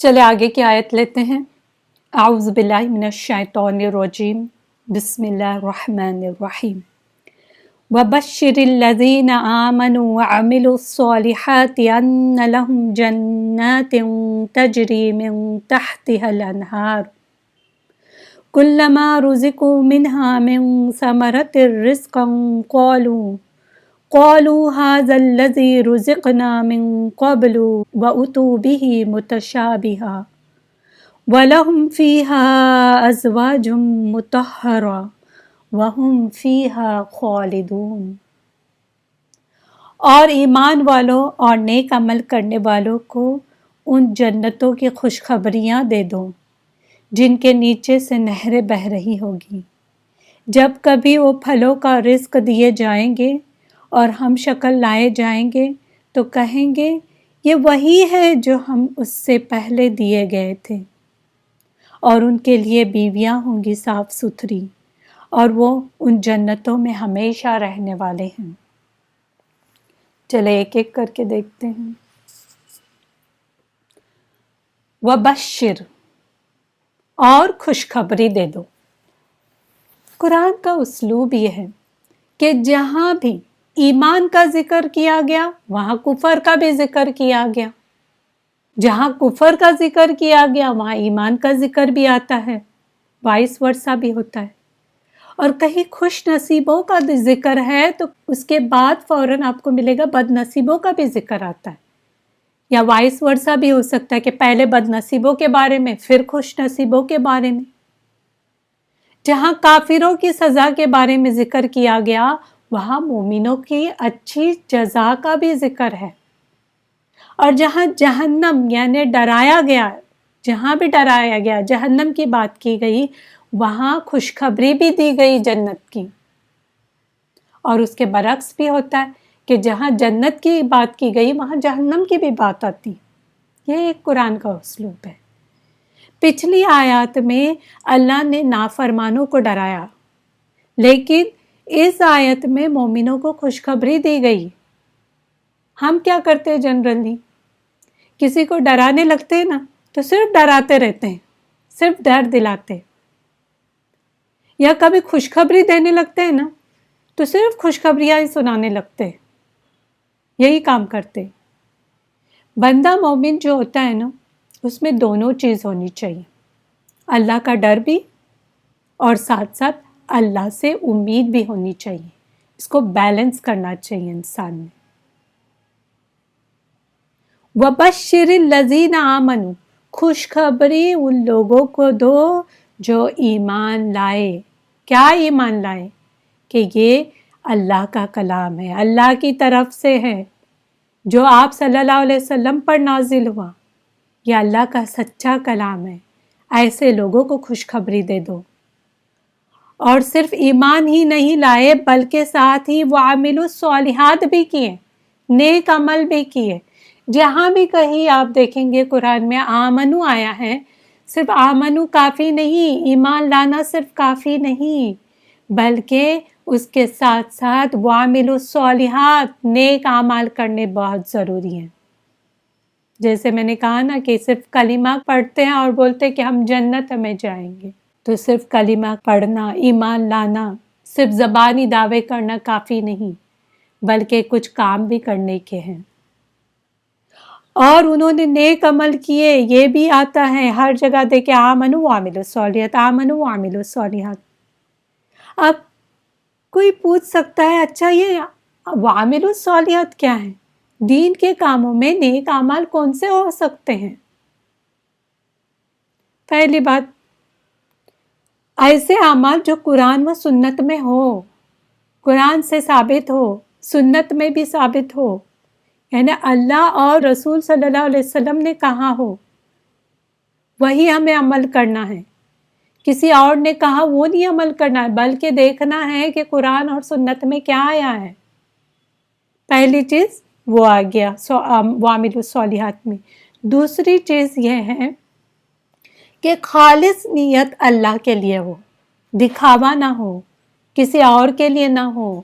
چلے آگے کی آیت لیتے ہیں۔ اعوذ باللہ من الشیطان الرجیم، بسم اللہ الرحمن الرحیم۔ وَبَشِّرِ الَّذِينَ آمَنُوا وَعَمِلُوا الصَّالِحَاتِ أَنَّ لَهُمْ جَنَّاتٍ تَجْرِي مِن تَحْتِهَا الْأَنْهَارُ كُلَّمَا رُزِقُوا مِنْهَا مِن ثَمَرَةٍ رِزْقًا قالوا هذا الذي رزقنا من قبل وأتوا به متشابها ولهم فيها أزواج مطهرة وهم فيها خالدون۔ اور ایمان والوں اور نیک عمل کرنے والوں کو ان جنتوں کی خوشخبریاں دے دو جن کے نیچے سے نہریں بہہ رہی ہوگی۔ جب کبھی وہ پھلوں کا رزق دیے جائیں گے اور ہم شکل لائے جائیں گے تو کہیں گے یہ وہی ہے جو ہم اس سے پہلے دیے گئے تھے، اور ان کے لیے بیویاں ہوں گی صاف ستھری، اور وہ ان جنتوں میں ہمیشہ رہنے والے ہیں۔ چلے ایک ایک کر کے دیکھتے ہیں۔ وبشر، اور خوشخبری دے دو۔ قرآن کا اسلوب یہ ہے کہ جہاں بھی ایمان کا ذکر کیا گیا وہاں کفر کا بھی ذکر کیا گیا، جہاں کفر کا ذکر کیا گیا وہاں ایمان کا ذکر بھی آتا ہے، وائس ورثہ بھی ہوتا ہے۔ اور کہیں خوش نصیبوں کا ذکر ہے تو اس کے بعد فوراً آپ کو ملے گا بد نصیبوں کا بھی ذکر آتا ہے، یا وائس ورثہ بھی ہو سکتا ہے کہ پہلے بد نصیبوں کے بارے میں پھر خوش نصیبوں کے بارے میں۔ جہاں کافروں کی سزا کے بارے میں ذکر کیا گیا وہاں مومنوں کی اچھی جزا کا بھی ذکر ہے، اور جہاں جہنم یعنی ڈرایا گیا، جہاں بھی ڈرایا گیا جہنم کی بات کی گئی وہاں خوشخبری بھی دی گئی جنت کی۔ اور اس کے برعکس بھی ہوتا ہے کہ جہاں جنت کی بات کی گئی وہاں جہنم کی بھی بات آتی۔ یہ ایک قرآن کا اسلوب ہے۔ پچھلی آیات میں اللہ نے نافرمانوں کو ڈرایا، لیکن اس آیت میں مومنوں کو خوشخبری دی گئی۔ ہم کیا کرتے ہیں جنرلی؟ کسی کو ڈرانے لگتے ہیں نا تو صرف ڈراتے رہتے ہیں، صرف ڈر دلاتے، یا کبھی خوشخبری دینے لگتے ہیں نا تو صرف خوشخبریاں ہی سنانے لگتے، یہی کام کرتے۔ بندہ مومن جو ہوتا ہے نا اس میں دونوں چیز ہونی چاہیے، اللہ کا ڈر بھی اور ساتھ ساتھ اللہ سے امید بھی ہونی چاہیے۔ اس کو بیلنس کرنا چاہیے انسان میں۔ وَبَشِّرِ الَّذِينَ آمَنُوا، خوشخبری ان لوگوں کو دو جو ایمان لائے۔ کیا ایمان لائے؟ کہ یہ اللہ کا کلام ہے، اللہ کی طرف سے ہے، جو آپ صلی اللہ علیہ وسلم پر نازل ہوا، یہ اللہ کا سچا کلام ہے۔ ایسے لوگوں کو خوشخبری دے دو۔ اور صرف ایمان ہی نہیں لائے بلکہ ساتھ ہی وَعَمِلُوا الصَّالِحَاتِ بھی کیے، نیک عمل بھی کیے۔ جہاں بھی کہیں آپ دیکھیں گے قرآن میں آمنو آیا ہے، صرف آمنو کافی نہیں، ایمان لانا صرف کافی نہیں، بلکہ اس کے ساتھ ساتھ وَعَمِلُوا الصَّالِحَاتِ، نیک اعمال کرنے بہت ضروری ہیں۔ جیسے میں نے کہا نا کہ صرف کلمہ پڑھتے ہیں اور بولتے کہ ہم جنت میں جائیں گے، تو صرف کلمہ پڑھنا، ایمان لانا، صرف زبانی دعوے کرنا کافی نہیں، بلکہ کچھ کام بھی کرنے کے ہیں۔ اور انہوں نے نیک عمل کیے، یہ بھی آتا ہے ہر جگہ دیکھے آمنوا وعملوا الصالحات، آمنوا وعملوا الصالحات۔ اب کوئی پوچھ سکتا ہے اچھا یہ وعملوا الصالحات کیا ہے؟ دین کے کاموں میں نیک اعمال کون سے ہو سکتے ہیں؟ پہلی بات، ایسے اعمال جو قرآن و سنت میں ہو، قرآن سے ثابت ہو، سنت میں بھی ثابت ہو، یعنی اللہ اور رسول صلی اللہ علیہ وسلم نے کہا ہو، وہی ہمیں عمل کرنا ہے۔ کسی اور نے کہا وہ نہیں عمل کرنا ہے، بلکہ دیکھنا ہے کہ قرآن اور سنت میں کیا آیا ہے۔ پہلی چیز وہ آ گیا وَعَمِلُوا الصَّالِحَاتِ میں۔ دوسری چیز یہ ہے کہ خالص نیت اللہ کے لیے ہو، دکھاوا نہ ہو، کسی اور کے لیے نہ ہو،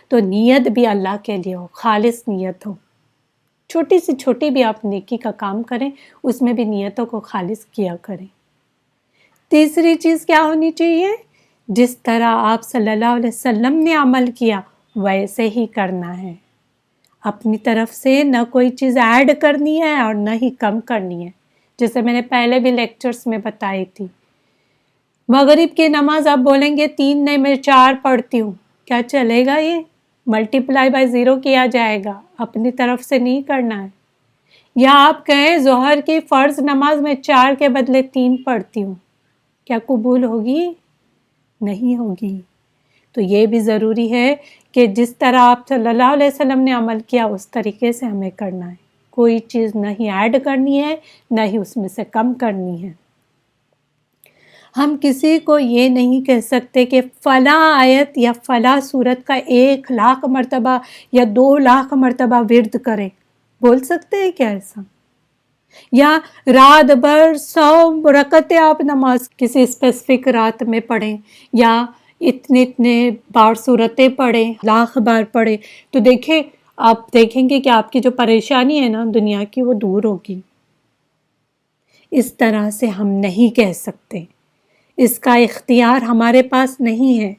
تو نیت بھی اللہ کے لیے ہو، خالص نیت ہو۔ چھوٹی سے چھوٹی بھی آپ نیکی کا کام کریں، اس میں بھی نیتوں کو خالص کیا کریں۔ تیسری چیز کیا ہونی چاہیے؟ جس طرح آپ صلی اللہ علیہ وسلم نے عمل کیا ویسے ہی کرنا ہے۔ اپنی طرف سے نہ کوئی چیز ایڈ کرنی ہے اور نہ ہی کم کرنی ہے، جیسے میں نے پہلے بھی لیکچرز میں بتائی تھی۔ مغرب کی نماز آپ بولیں گے 3 نہیں میں 4 پڑھتی ہوں، کیا چلے گا؟ یہ ملٹیپلائی بائی 0 کیا جائے گا، اپنی طرف سے نہیں کرنا ہے۔ یا آپ کہیں ظہر کی فرض نماز میں 4 کے بدلے 3 پڑھتی ہوں، کیا قبول ہوگی؟ نہیں ہوگی۔ تو یہ بھی ضروری ہے کہ جس طرح آپ صلی اللہ علیہ وسلم نے عمل کیا اس طریقے سے ہمیں کرنا ہے، کوئی چیز نہیں ایڈ کرنی ہے نہ ہی اس میں سے کم کرنی ہے۔ ہم کسی کو یہ نہیں کہہ سکتے کہ فلاں آیت یا فلاں سورت کا 1,00,000 مرتبہ یا 2,00,000 مرتبہ ورد کریں، بول سکتے ہیں کیا ایسا؟ یا رات بھر 100 رکعتیں آپ نماز کسی اسپیسیفک رات میں پڑھیں، یا اتنے بار صورتیں پڑھیں، 1,00,000 بار پڑھیں، تو دیکھیں آپ دیکھیں گے کہ آپ کی جو پریشانی ہے نا دنیا کی وہ دور ہوگی۔ اس طرح سے ہم نہیں کہہ سکتے، اس کا اختیار ہمارے پاس نہیں ہے،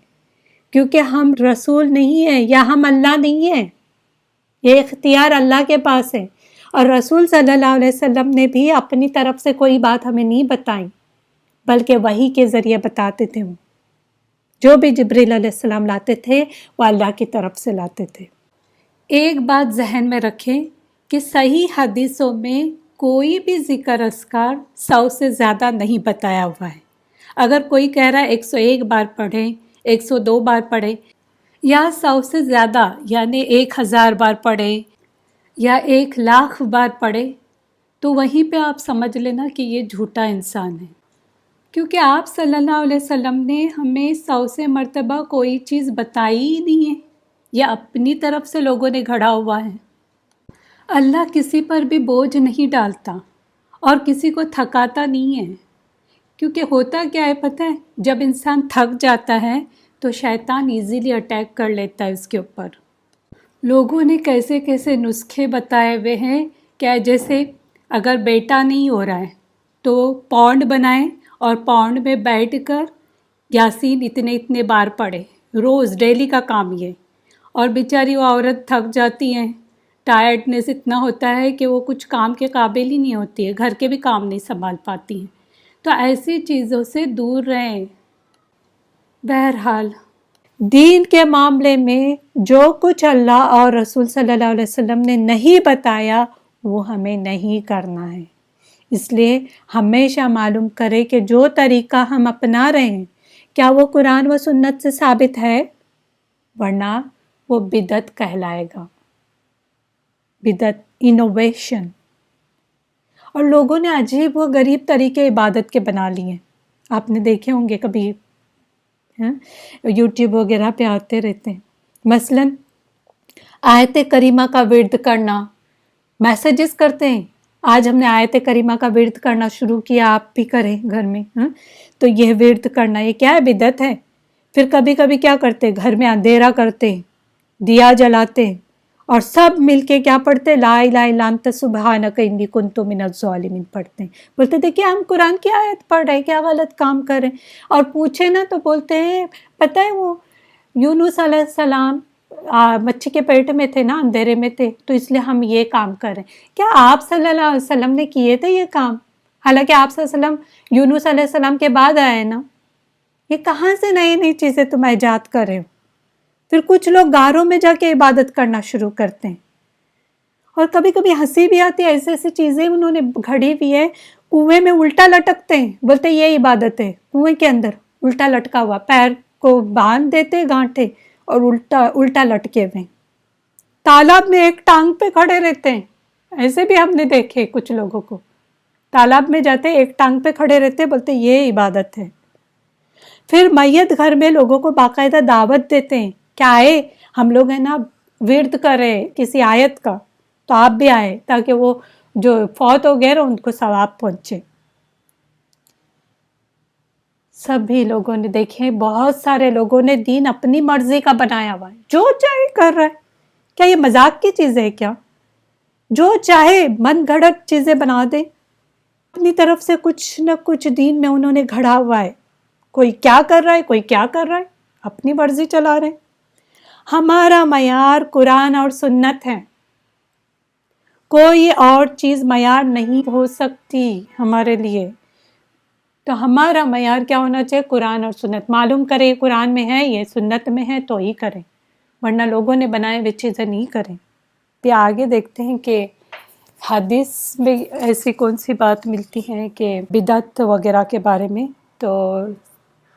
کیونکہ ہم رسول نہیں ہیں یا ہم اللہ نہیں ہیں۔ یہ اختیار اللہ کے پاس ہے، اور رسول صلی اللہ علیہ وسلم نے بھی اپنی طرف سے کوئی بات ہمیں نہیں بتائی، بلکہ وحی کے ذریعے بتاتے تھے۔ وہ جو بھی جبریل علیہ السلام لاتے تھے وہ اللہ کی طرف سے لاتے تھے۔ ایک بات ذہن میں رکھیں کہ صحیح حدیثوں میں کوئی بھی ذکر اذکار 100 سے زیادہ نہیں بتایا ہوا ہے۔ اگر کوئی کہہ رہا ہے 101 بار پڑھیں، 102 بار پڑھیں، یا 100 سے زیادہ یعنی 1000 بار پڑھیں یا 1,00,000 بار پڑھیں، تو وہیں پہ آپ سمجھ لینا کہ یہ جھوٹا انسان ہے، کیونکہ آپ صلی اللہ علیہ وسلم نے ہمیں 100 سے مرتبہ کوئی چیز بتائی ہی نہیں ہے، یہ اپنی طرف سے لوگوں نے گھڑا ہوا ہے۔ اللہ کسی پر بھی بوجھ نہیں ڈالتا اور کسی کو تھکاتا نہیں ہے، کیونکہ ہوتا کیا ہے پتہ ہے، جب انسان تھک جاتا ہے تو شیطان ایزیلی اٹیک کر لیتا ہے اس کے اوپر۔ لوگوں نے کیسے کیسے نسخے بتائے ہوئے ہیں کہ جیسے اگر بیٹا نہیں ہو رہا ہے تو پونڈ بنائیں اور پونڈ میں بیٹھ کر یاسین اتنے بار پڑھے، روز ڈیلی کا کام یہ۔ اور بیچاری وہ عورت تھک جاتی ہیں، ٹائرڈنس اتنا ہوتا ہے کہ وہ کچھ کام کے قابل ہی نہیں ہوتی ہے، گھر کے بھی کام نہیں سنبھال پاتی ہیں۔ تو ایسی چیزوں سے دور رہیں۔ بہرحال دین کے معاملے میں جو کچھ اللہ اور رسول صلی اللہ علیہ وسلم نے نہیں بتایا وہ ہمیں نہیں کرنا ہے۔ اس لیے ہمیشہ معلوم کرے کہ جو طریقہ ہم اپنا رہے ہیں کیا وہ قرآن و سنت سے ثابت ہے، ورنہ وہ بدعت کہلائے گا، بدعت، انوویشن۔ اور لوگوں نے عجیب و غریب طریقے عبادت کے بنا لیے ہیں، آپ نے دیکھے ہوں گے کبھی، یوٹیوب وغیرہ پہ آتے رہتے ہیں۔ مثلاً آیت کریمہ کا ورد کرنا، میسیجز کرتے ہیں آج ہم نے آیت کریمہ کا ورد کرنا شروع کیا، آپ بھی کریں گھر میں، تو یہ ورد کرنا یہ کیا ہے؟ بدعت ہے۔ پھر کبھی کبھی کیا کرتے، گھر میں اندھیرا کرتے، دیا جلاتے اور سب مل کے کیا پڑھتے؟ لا الہ الا انت سبحانک انی کنت من الظالمین پڑھتے ہیں۔ بولتے دیکھیے ہم قرآن کی آیت پڑھ رہے ہیں، کیا غلط کام کر رہے ہیں؟ اور پوچھے نا تو بولتے ہیں پتہ ہے وہ یونس علیہ السلام مچھی کے پیٹ میں تھے نا، اندھیرے میں تھے، تو اس لیے ہم یہ کام کر رہے ہیں۔ کیا آپ صلی اللہ علیہ وسلم نے کیے تھے یہ کام؟ حالانکہ آپ صلی اللہ علیہ وسلم یونس علیہ السلام کے بعد آئے نا، یہ کہاں سے نئی چیزیں تم ایجاد کر رہے ہو؟ پھر کچھ لوگ غاروں میں جا کے عبادت کرنا شروع کرتے ہیں، اور کبھی کبھی ہنسی بھی آتی ہے، ایسی ایسی چیزیں انہوں نے گھڑی ہوئی ہے، کنویں میں الٹا لٹکتے ہیں، بولتے یہ عبادت ہے، کنویں کے اندر الٹا لٹکا ہوا، پیر کو باندھ دیتے گانٹھے اور الٹا لٹکے ہوئے، تالاب میں ایک ٹانگ پہ کھڑے رہتے ہیں۔ ایسے بھی ہم نے دیکھے کچھ لوگوں کو، تالاب میں جاتے ایک ٹانگ پہ کھڑے رہتے، بولتے یہ عبادت ہے۔ پھر میت گھر میں لوگوں کو باقاعدہ دعوت دیتے ہیں کہ آئے ہم لوگ ہیں نا ورد کرے کسی آیت کا، تو آپ بھی آئے تاکہ وہ جو فوت ہو گئے ان کو ثواب پہنچے۔ سبھی لوگوں نے دیکھے، بہت سارے لوگوں نے دین اپنی مرضی کا بنایا ہوا ہے، جو چاہے کر رہا ہے۔ کیا یہ مذاق کی چیز ہے کیا؟ جو چاہے من گھڑت چیزیں بنا دے، اپنی طرف سے کچھ نہ کچھ دین میں انہوں نے گھڑا ہوا ہے. کوئی کیا کر رہا ہے، کوئی کیا کر رہا ہے، اپنی مرضی چلا رہے ہیں. ہمارا معیار قرآن اور سنت ہے، کوئی اور چیز معیار نہیں ہو سکتی ہمارے لیے. تو ہمارا معیار کیا ہونا چاہیے؟ قرآن اور سنت. معلوم کرے قرآن میں ہے، یہ سنت میں ہے تو ہی کریں، ورنہ لوگوں نے بنائے ہوئے چیزیں نہیں کریں. پھر آگے دیکھتے ہیں کہ حدیث میں ایسی کون سی بات ملتی ہے کہ بدعت وغیرہ کے بارے میں. تو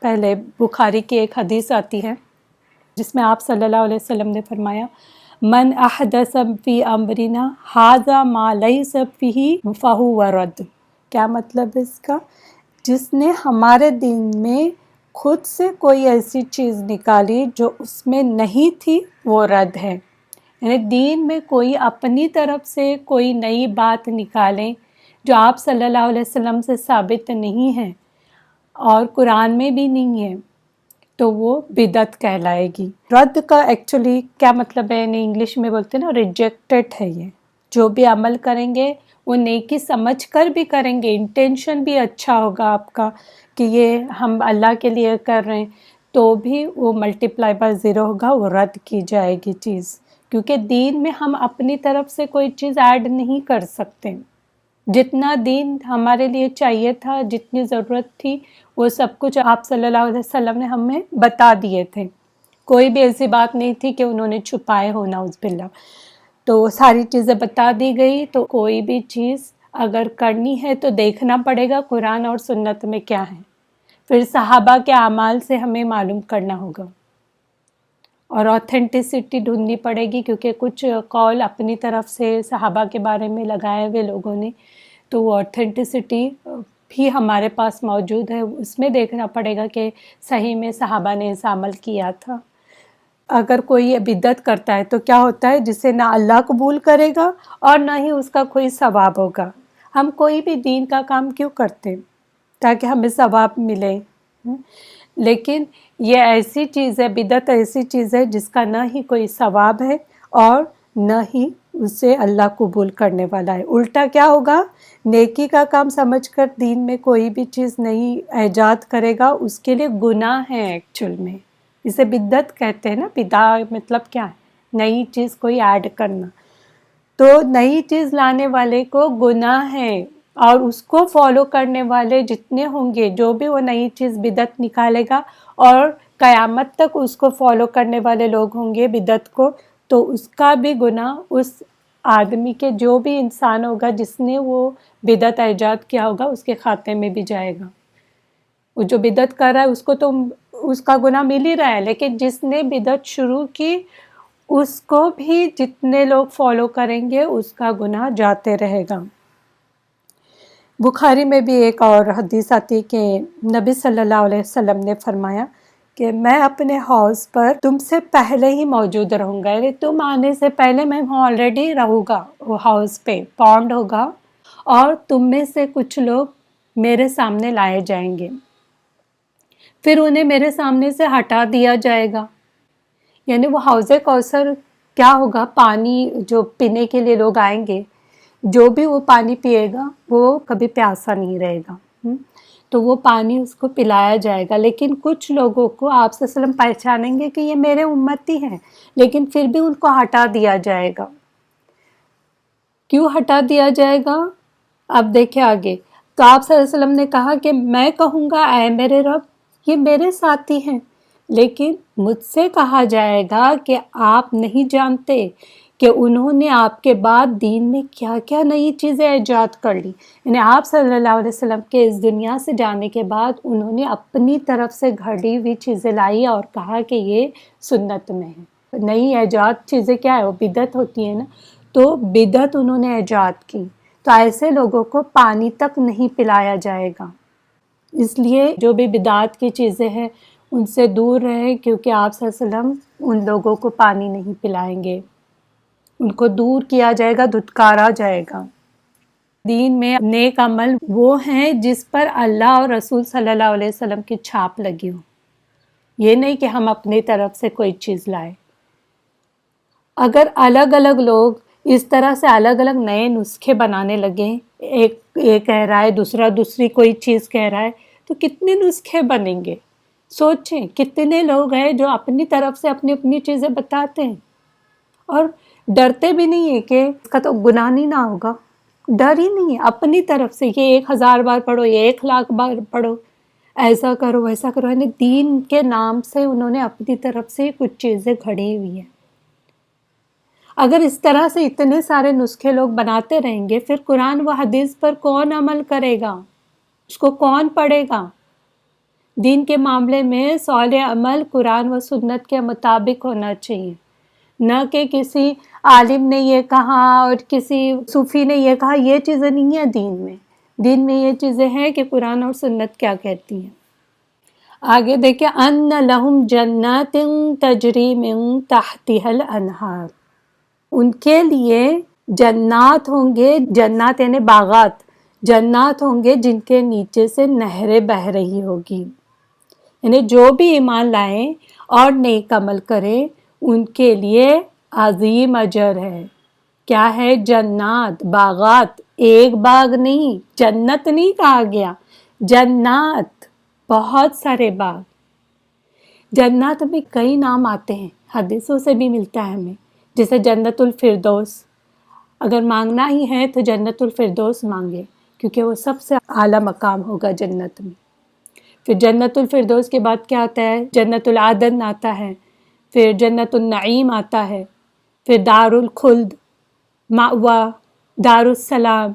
پہلے بخاری کی ایک حدیث آتی ہے جس میں آپ صلی اللہ علیہ وسلم نے فرمایا، من احدث فی امرنا ھذا ما لیس فیہ فہو رد. کیا مطلب ہے اس کا؟ جس نے ہمارے دین میں خود سے کوئی ایسی چیز نکالی جو اس میں نہیں تھی، وہ رد ہے. یعنی دین میں کوئی اپنی طرف سے کوئی نئی بات نکالیں جو آپ صلی اللہ علیہ وسلم سے ثابت نہیں ہے اور قرآن میں بھی نہیں ہے، تو وہ بدعت کہلائے گی. رد کا ایکچولی کیا مطلب ہے؟ یعنی انگلش میں بولتے ہیں نا، ریجیکٹڈ ہے. یہ جو بھی عمل کریں گے وہ نیکی سمجھ کر بھی کریں گے، انٹینشن بھی اچھا ہوگا آپ کا کہ یہ ہم اللہ کے لیے کر رہے ہیں، تو بھی وہ ملٹیپلائی بائی زیرو ہوگا، وہ رد کی جائے گی چیز. کیونکہ دین میں ہم اپنی طرف سے کوئی چیز ایڈ نہیں کر سکتے. جتنا دین ہمارے لیے چاہیے تھا، جتنی ضرورت تھی، وہ سب کچھ آپ صلی اللہ علیہ وسلم نے ہمیں بتا دیے تھے. کوئی بھی ایسی بات نہیں تھی کہ انہوں نے چھپائے ہو، نعوذ باللہ. تو ساری چیزیں بتا دی گئی. تو کوئی بھی چیز اگر کرنی ہے تو دیکھنا پڑے گا قرآن اور سنت میں کیا ہے، پھر صحابہ کے اعمال سے ہمیں معلوم کرنا ہوگا اور آتھینٹسٹی ڈھونڈنی پڑے گی، کیونکہ کچھ قول اپنی طرف سے صحابہ کے بارے میں لگائے ہوئے لوگوں نے، تو وہ آتھینٹسٹی بھی ہمارے پاس موجود ہے. اس میں دیکھنا پڑے گا کہ صحیح میں صحابہ نے اس عمل کیا تھا. اگر کوئی بدعت کرتا ہے تو کیا ہوتا ہے؟ جسے نہ اللہ قبول کرے گا اور نہ ہی اس کا کوئی ثواب ہوگا. ہم کوئی بھی دین کا کام کیوں کرتے؟ تاکہ ہمیں ثواب ملے. لیکن یہ ایسی چیز ہے، بدعت ایسی چیز ہے جس کا نہ ہی کوئی ثواب ہے اور نہ ہی اسے اللہ قبول کرنے والا ہے. الٹا کیا ہوگا؟ نیکی کا کام سمجھ کر دین میں کوئی بھی چیز نئی ایجاد کرے گا، اس کے لیے گناہ ہے. ایکچول میں اسے بدعت کہتے ہیں نا. بدعہ مطلب کیا ہے؟ نئی چیز کوئی ایڈ کرنا. تو نئی چیز لانے والے کو گناہ ہے، اور اس کو فالو کرنے والے جتنے ہوں گے، جو بھی وہ نئی چیز بدعت نکالے گا اور قیامت تک اس کو فالو کرنے والے لوگ ہوں گے بدعت کو، تو اس کا بھی گناہ اس آدمی کے، جو بھی انسان ہوگا جس نے وہ بدعت ایجاد کیا ہوگا، اس کے کھاتے میں بھی جائے گا. وہ جو بدعت کر رہا ہے اس کو تو اس کا گناہ مل ہی رہا ہے، لیکن جس نے بدعت شروع کی اس کو بھی جتنے لوگ فالو کریں گے اس کا گناہ جاتے رہے گا. بخاری میں بھی ایک اور حدیث آتی کہ نبی صلی اللہ علیہ وسلم نے فرمایا کہ میں اپنے حوض پر تم سے پہلے ہی موجود رہوں گا. یعنی تم آنے سے پہلے میں آلریڈی رہوں گا. وہ حوض پہ پونڈ ہوگا اور تم میں سے کچھ لوگ میرے سامنے لائے جائیں گے، پھر انہیں میرے سامنے سے ہٹا دیا جائے گا. یعنی وہ حوض کوثر کیا ہوگا؟ پانی جو پینے کے لیے لوگ آئیں گے، جو بھی وہ پانی پیے گا وہ کبھی پیاسا نہیں رہے گا. تو وہ پانی اس کو پلایا جائے گا. لیکن کچھ لوگوں کو آپ صلی اللہ علیہ وسلم پہچانیں گے کہ یہ میرے امتی ہیں، لیکن پھر بھی ان کو ہٹا دیا جائے گا. کیوں ہٹا دیا جائے گا؟ اب دیکھیں آگے. تو آپ صلی اللہ علیہ وسلم نے کہا کہ میں کہوں گا اے میرے رب، یہ میرے ساتھی ہیں، لیکن مجھ سے کہا جائے گا کہ آپ نہیں جانتے کہ انہوں نے آپ کے بعد دین میں کیا کیا نئی چیزیں ایجاد کر لی. یعنی آپ صلی اللہ علیہ وسلم کے اس دنیا سے جانے کے بعد انہوں نے اپنی طرف سے گھڑی ہوئی چیزیں لائی اور کہا کہ یہ سنت میں ہے. نئی ایجاد چیزیں کیا ہے؟ وہ بدعت ہوتی ہے نا. تو بدعت انہوں نے ایجاد کی. تو ایسے لوگوں کو پانی تک نہیں پلایا جائے گا. اس لیے جو بھی بدعت کی چیزیں ہیں ان سے دور رہیں، کیونکہ آپ صلی اللہ علیہ وسلم ان لوگوں کو پانی نہیں پلائیں گے. ان کو دور کیا جائے گا، دھتکارا جائے گا. دین میں نیک عمل وہ ہیں جس پر اللہ اور رسول صلی اللہ علیہ وسلم کی چھاپ لگی ہو. یہ نہیں کہ ہم اپنی طرف سے کوئی چیز لائیں. اگر الگ الگ لوگ اس طرح سے الگ الگ نئے نسخے بنانے لگے، ایک یہ کہہ رہا ہے، دوسرا دوسری کوئی چیز کہہ رہا ہے، تو کتنے نسخے بنیں گے؟ سوچیں کتنے لوگ ہیں جو اپنی طرف سے اپنی اپنی چیزیں بتاتے ہیں اور ڈرتے بھی نہیں ہے کہ اس کا تو گناہ نہیں نہ ہوگا، ڈر ہی نہیں ہے، اپنی طرف سے یہ 1000 بار پڑھو، یہ 1,00,000 بار پڑھو، ایسا کرو ویسا کرو، یعنی دین کے نام سے انہوں نے اپنی طرف سے کچھ چیزیں گھڑی ہوئی ہیں۔ اگر اس طرح سے اتنے سارے نسخے لوگ بناتے رہیں گے، پھر قرآن و حدیث پر کون عمل کرے گا؟ اس کو کون پڑھے گا؟ دین کے معاملے میں صالح عمل قرآن و سنت کے مطابق ہونا چاہیے، نہ کہ کسی عالم نے یہ کہا اور کسی صوفی نے یہ کہا۔ یہ چیزیں نہیں ہیں دین میں، دین میں یہ چیزیں ہیں کہ قرآن اور سنت کیا کہتی ہیں۔ آگے دیکھیں، ان لہم جنات تجری من تحتها الانہار، ان کے لیے جنات ہوں گے، جنات یعنی باغات، جنات ہوں گے جن کے نیچے سے نہریں بہہ رہی ہوگی، یعنی جو بھی ایمان لائیں اور نیک عمل کریں ان کے لیے عظیم اجر ہے۔ کیا ہے؟ جنات، باغات، ایک باغ نہیں، جنت نہیں کہا گیا، جنات، بہت سارے باغ۔ جنات میں کئی نام آتے ہیں، حدیثوں سے بھی ملتا ہے ہمیں، جیسے جنت الفردوس، اگر مانگنا ہی ہے تو جنت الفردوس مانگے، کیونکہ وہ سب سے اعلیٰ مقام ہوگا جنت میں۔ پھر جنت الفردوس کے بعد کیا آتا ہے؟ جنت العدن آتا ہے، پھر جنت النعیم آتا ہے، پھر دار الخلد، مأوا، دار السلام،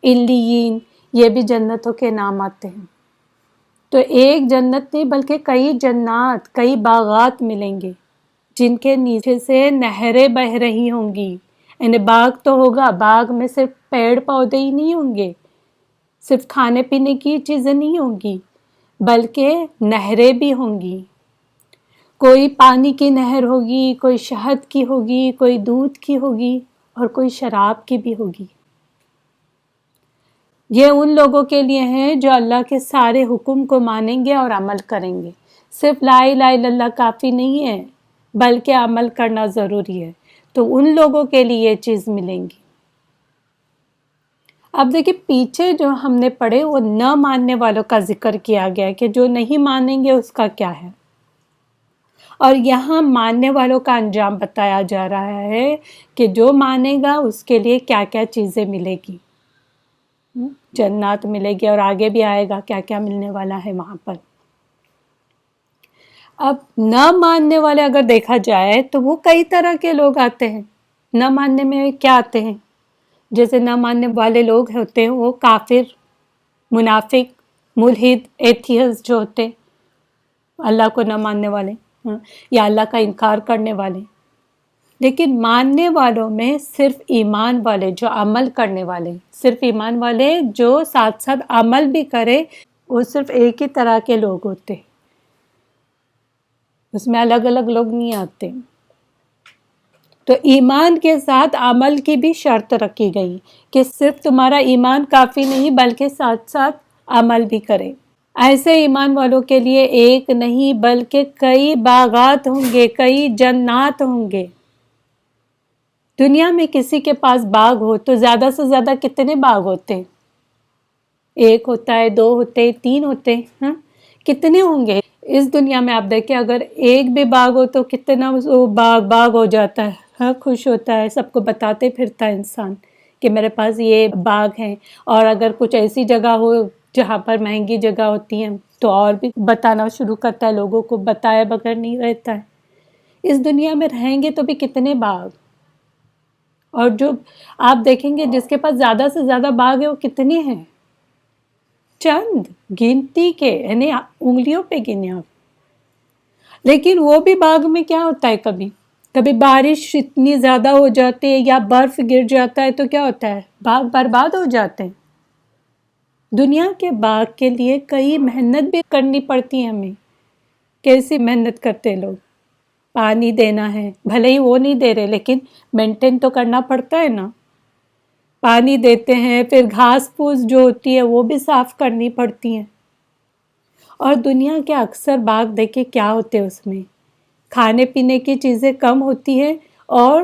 علیین، یہ بھی جنتوں کے نام آتے ہیں۔ تو ایک جنت نہیں بلکہ کئی جنات، کئی باغات ملیں گے جن کے نیچے سے نہریں بہہ رہی ہوں گی، یعنی باغ تو ہوگا، باغ میں صرف پیڑ پودے ہی نہیں ہوں گے، صرف کھانے پینے کی چیزیں نہیں ہوں گی، بلکہ نہریں بھی ہوں گی۔ کوئی پانی کی نہر ہوگی، کوئی شہد کی ہوگی، کوئی دودھ کی ہوگی اور کوئی شراب کی بھی ہوگی۔ یہ ان لوگوں کے لیے ہیں جو اللہ کے سارے حکم کو مانیں گے اور عمل کریں گے۔ صرف لا الہ الا اللہ کافی نہیں ہے بلکہ عمل کرنا ضروری ہے، تو ان لوگوں کے لیے یہ چیز ملیں گی۔ اب دیکھیں پیچھے جو ہم نے پڑھے وہ نہ ماننے والوں کا ذکر کیا گیا کہ جو نہیں مانیں گے اس کا کیا ہے، اور یہاں ماننے والوں کا انجام بتایا جا رہا ہے کہ جو مانے گا اس کے لیے کیا کیا چیزیں ملے گی، جنات ملے گی، اور آگے بھی آئے گا کیا کیا ملنے والا ہے وہاں پر۔ اب نہ ماننے والے اگر دیکھا جائے تو وہ کئی طرح کے لوگ آتے ہیں۔ نہ ماننے میں کیا آتے ہیں؟ جیسے نہ ماننے والے لوگ ہوتے ہیں وہ کافر، منافق، ملحد، ایتھیسٹ جو ہوتے ہیں، اللہ کو نہ ماننے والے یا اللہ کا انکار کرنے والے۔ لیکن ماننے والوں میں صرف ایمان والے جو عمل کرنے والے، صرف ایمان والے جو ساتھ ساتھ عمل بھی کرے، وہ صرف ایک ہی طرح کے لوگ ہوتے ہیں، اس میں الگ الگ لوگ نہیں آتے۔ تو ایمان کے ساتھ عمل کی بھی شرط رکھی گئی کہ صرف تمہارا ایمان کافی نہیں بلکہ ساتھ ساتھ عمل بھی کرے۔ ایسے ایمان والوں کے لیے ایک نہیں بلکہ کئی باغات ہوں گے، کئی جنات ہوں گے۔ دنیا میں کسی کے پاس باغ ہو تو زیادہ سے زیادہ کتنے باغ ہوتے ہیں؟ ایک ہوتا ہے، 2 ہوتے ہیں، 3 ہوتے ہیں، کتنے ہوں گے؟ اس دنیا میں آپ دیکھیں اگر ایک بھی باغ ہو تو کتنا وہ باغ ہو جاتا ہے، خوش ہوتا ہے، سب کو بتاتے پھرتا ہے انسان کہ میرے پاس یہ باغ ہیں۔ اور اگر کچھ ایسی جگہ ہو جہاں پر مہنگی جگہ ہوتی ہیں تو اور بھی بتانا شروع کرتا ہے، لوگوں کو بتائے بغیر نہیں رہتا ہے۔ اس دنیا میں رہیں گے تو بھی کتنے باغ، اور جو آپ دیکھیں گے جس کے پاس زیادہ سے زیادہ باغ ہے وہ کتنے ہیں؟ چند، گنتی کے، یعنی انگلیوں پہ گنے آپ۔ لیکن وہ بھی باغ میں کیا ہوتا ہے، کبھی بارش اتنی زیادہ ہو جاتی ہے یا برف گر جاتا ہے تو کیا ہوتا ہے، باغ برباد ہو جاتے ہیں۔ دنیا کے باغ کے لیے کئی محنت بھی کرنی پڑتی ہے ہمیں۔ کیسی محنت کرتے لوگ؟ پانی دینا ہے، بھلے ہی وہ نہیں دے رہے لیکن مینٹین تو کرنا پڑتا ہے نا، پانی دیتے ہیں، پھر گھاس پھوس جو ہوتی ہے وہ بھی صاف کرنی پڑتی ہیں۔ اور دنیا کے اکثر باغ دیکھیں کیا ہوتے ہیں، اس میں کھانے پینے کی چیزیں کم ہوتی ہیں اور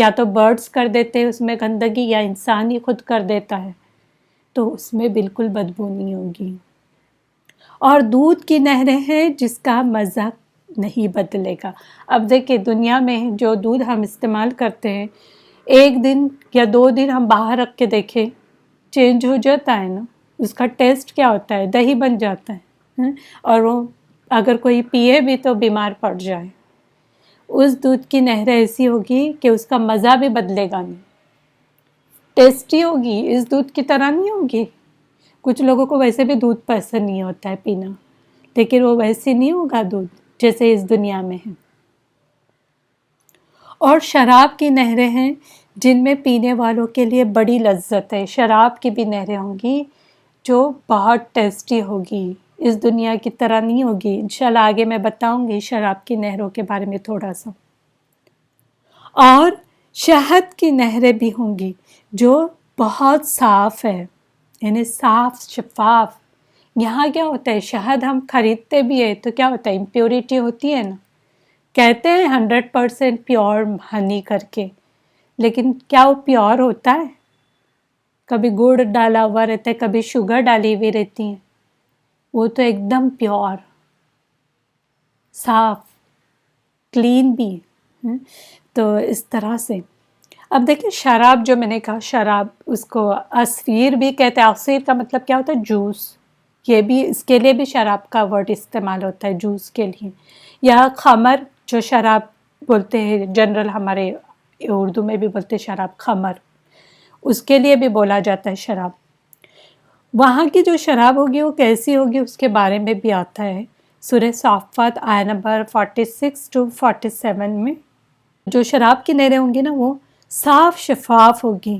یا تو برڈز کر دیتے ہیں اس میں گندگی یا انسان ہی خود کر دیتا ہے، تو اس میں بالکل بدبو نہیں ہوگی۔ اور دودھ کی نہریں ہیں جس کا مزہ نہیں بدلے گا۔ اب دیکھیں دنیا میں جو دودھ ہم استعمال کرتے ہیں، ایک دن یا 2 دن ہم باہر رکھ کے دیکھیں چینج ہو جاتا ہے نا، اس کا ٹیسٹ کیا ہوتا ہے، دہی بن جاتا ہے، اور وہ اگر کوئی پیے بھی تو بیمار پڑ جائے۔ اس دودھ کی نہر ایسی ہوگی کہ اس کا مزہ بھی بدلے گا نہیں، ٹیسٹی ہوگی، اس دودھ کی طرح نہیں ہوگی۔ کچھ لوگوں کو ویسے بھی دودھ پسند نہیں ہوتا ہے پینا، لیکن وہ ویسے نہیں ہوگا دودھ جیسے اس دنیا میں ہے۔ اور شراب کی نہریں ہیں جن میں پینے والوں کے لیے بڑی لذت ہے۔ شراب کی بھی نہریں ہوں گی جو بہت ٹیسٹی ہوگی، اس دنیا کی طرح نہیں ہوگی۔ انشاءاللہ آگے میں بتاؤں گی شراب کی نہروں کے بارے میں تھوڑا سا۔ اور شہد کی نہریں بھی ہوں گی جو بہت صاف ہے، یعنی صاف شفاف۔ یہاں کیا ہوتا ہے، شہد ہم خریدتے بھی ہیں تو کیا ہوتا ہے، امپیورٹی ہوتی ہے نا، کہتے ہیں 100% پیور ہنی کر کے، لیکن کیا وہ پیور ہوتا ہے؟ کبھی گڑ ڈالا ہوا رہتا ہے، کبھی شوگر ڈالی ہوئی رہتی ہیں، وہ تو ایک دم پیور، صاف، کلین بھی ہے۔ تو اس طرح سے اب دیکھیں شراب جو میں نے کہا، شراب اس کو عصیر بھی کہتے ہیں۔ عصیر کا مطلب کیا ہوتا ہے، جوس، یہ بھی اس کے لیے بھی شراب کا ورڈ استعمال ہوتا ہے، جوس کے لیے۔ یا خمر جو شراب بولتے ہیں، جنرل ہمارے اردو میں بھی بولتے ہیں شراب، خمر، اس کے لیے بھی بولا جاتا ہے شراب۔ وہاں کی جو شراب ہوگی وہ کیسی ہوگی اس کے بارے میں بھی آتا ہے سورہ صافات آیت نمبر 46 to 47 میں۔ جو شراب کی نہریں ہوں گی نا وہ صاف شفاف ہوگی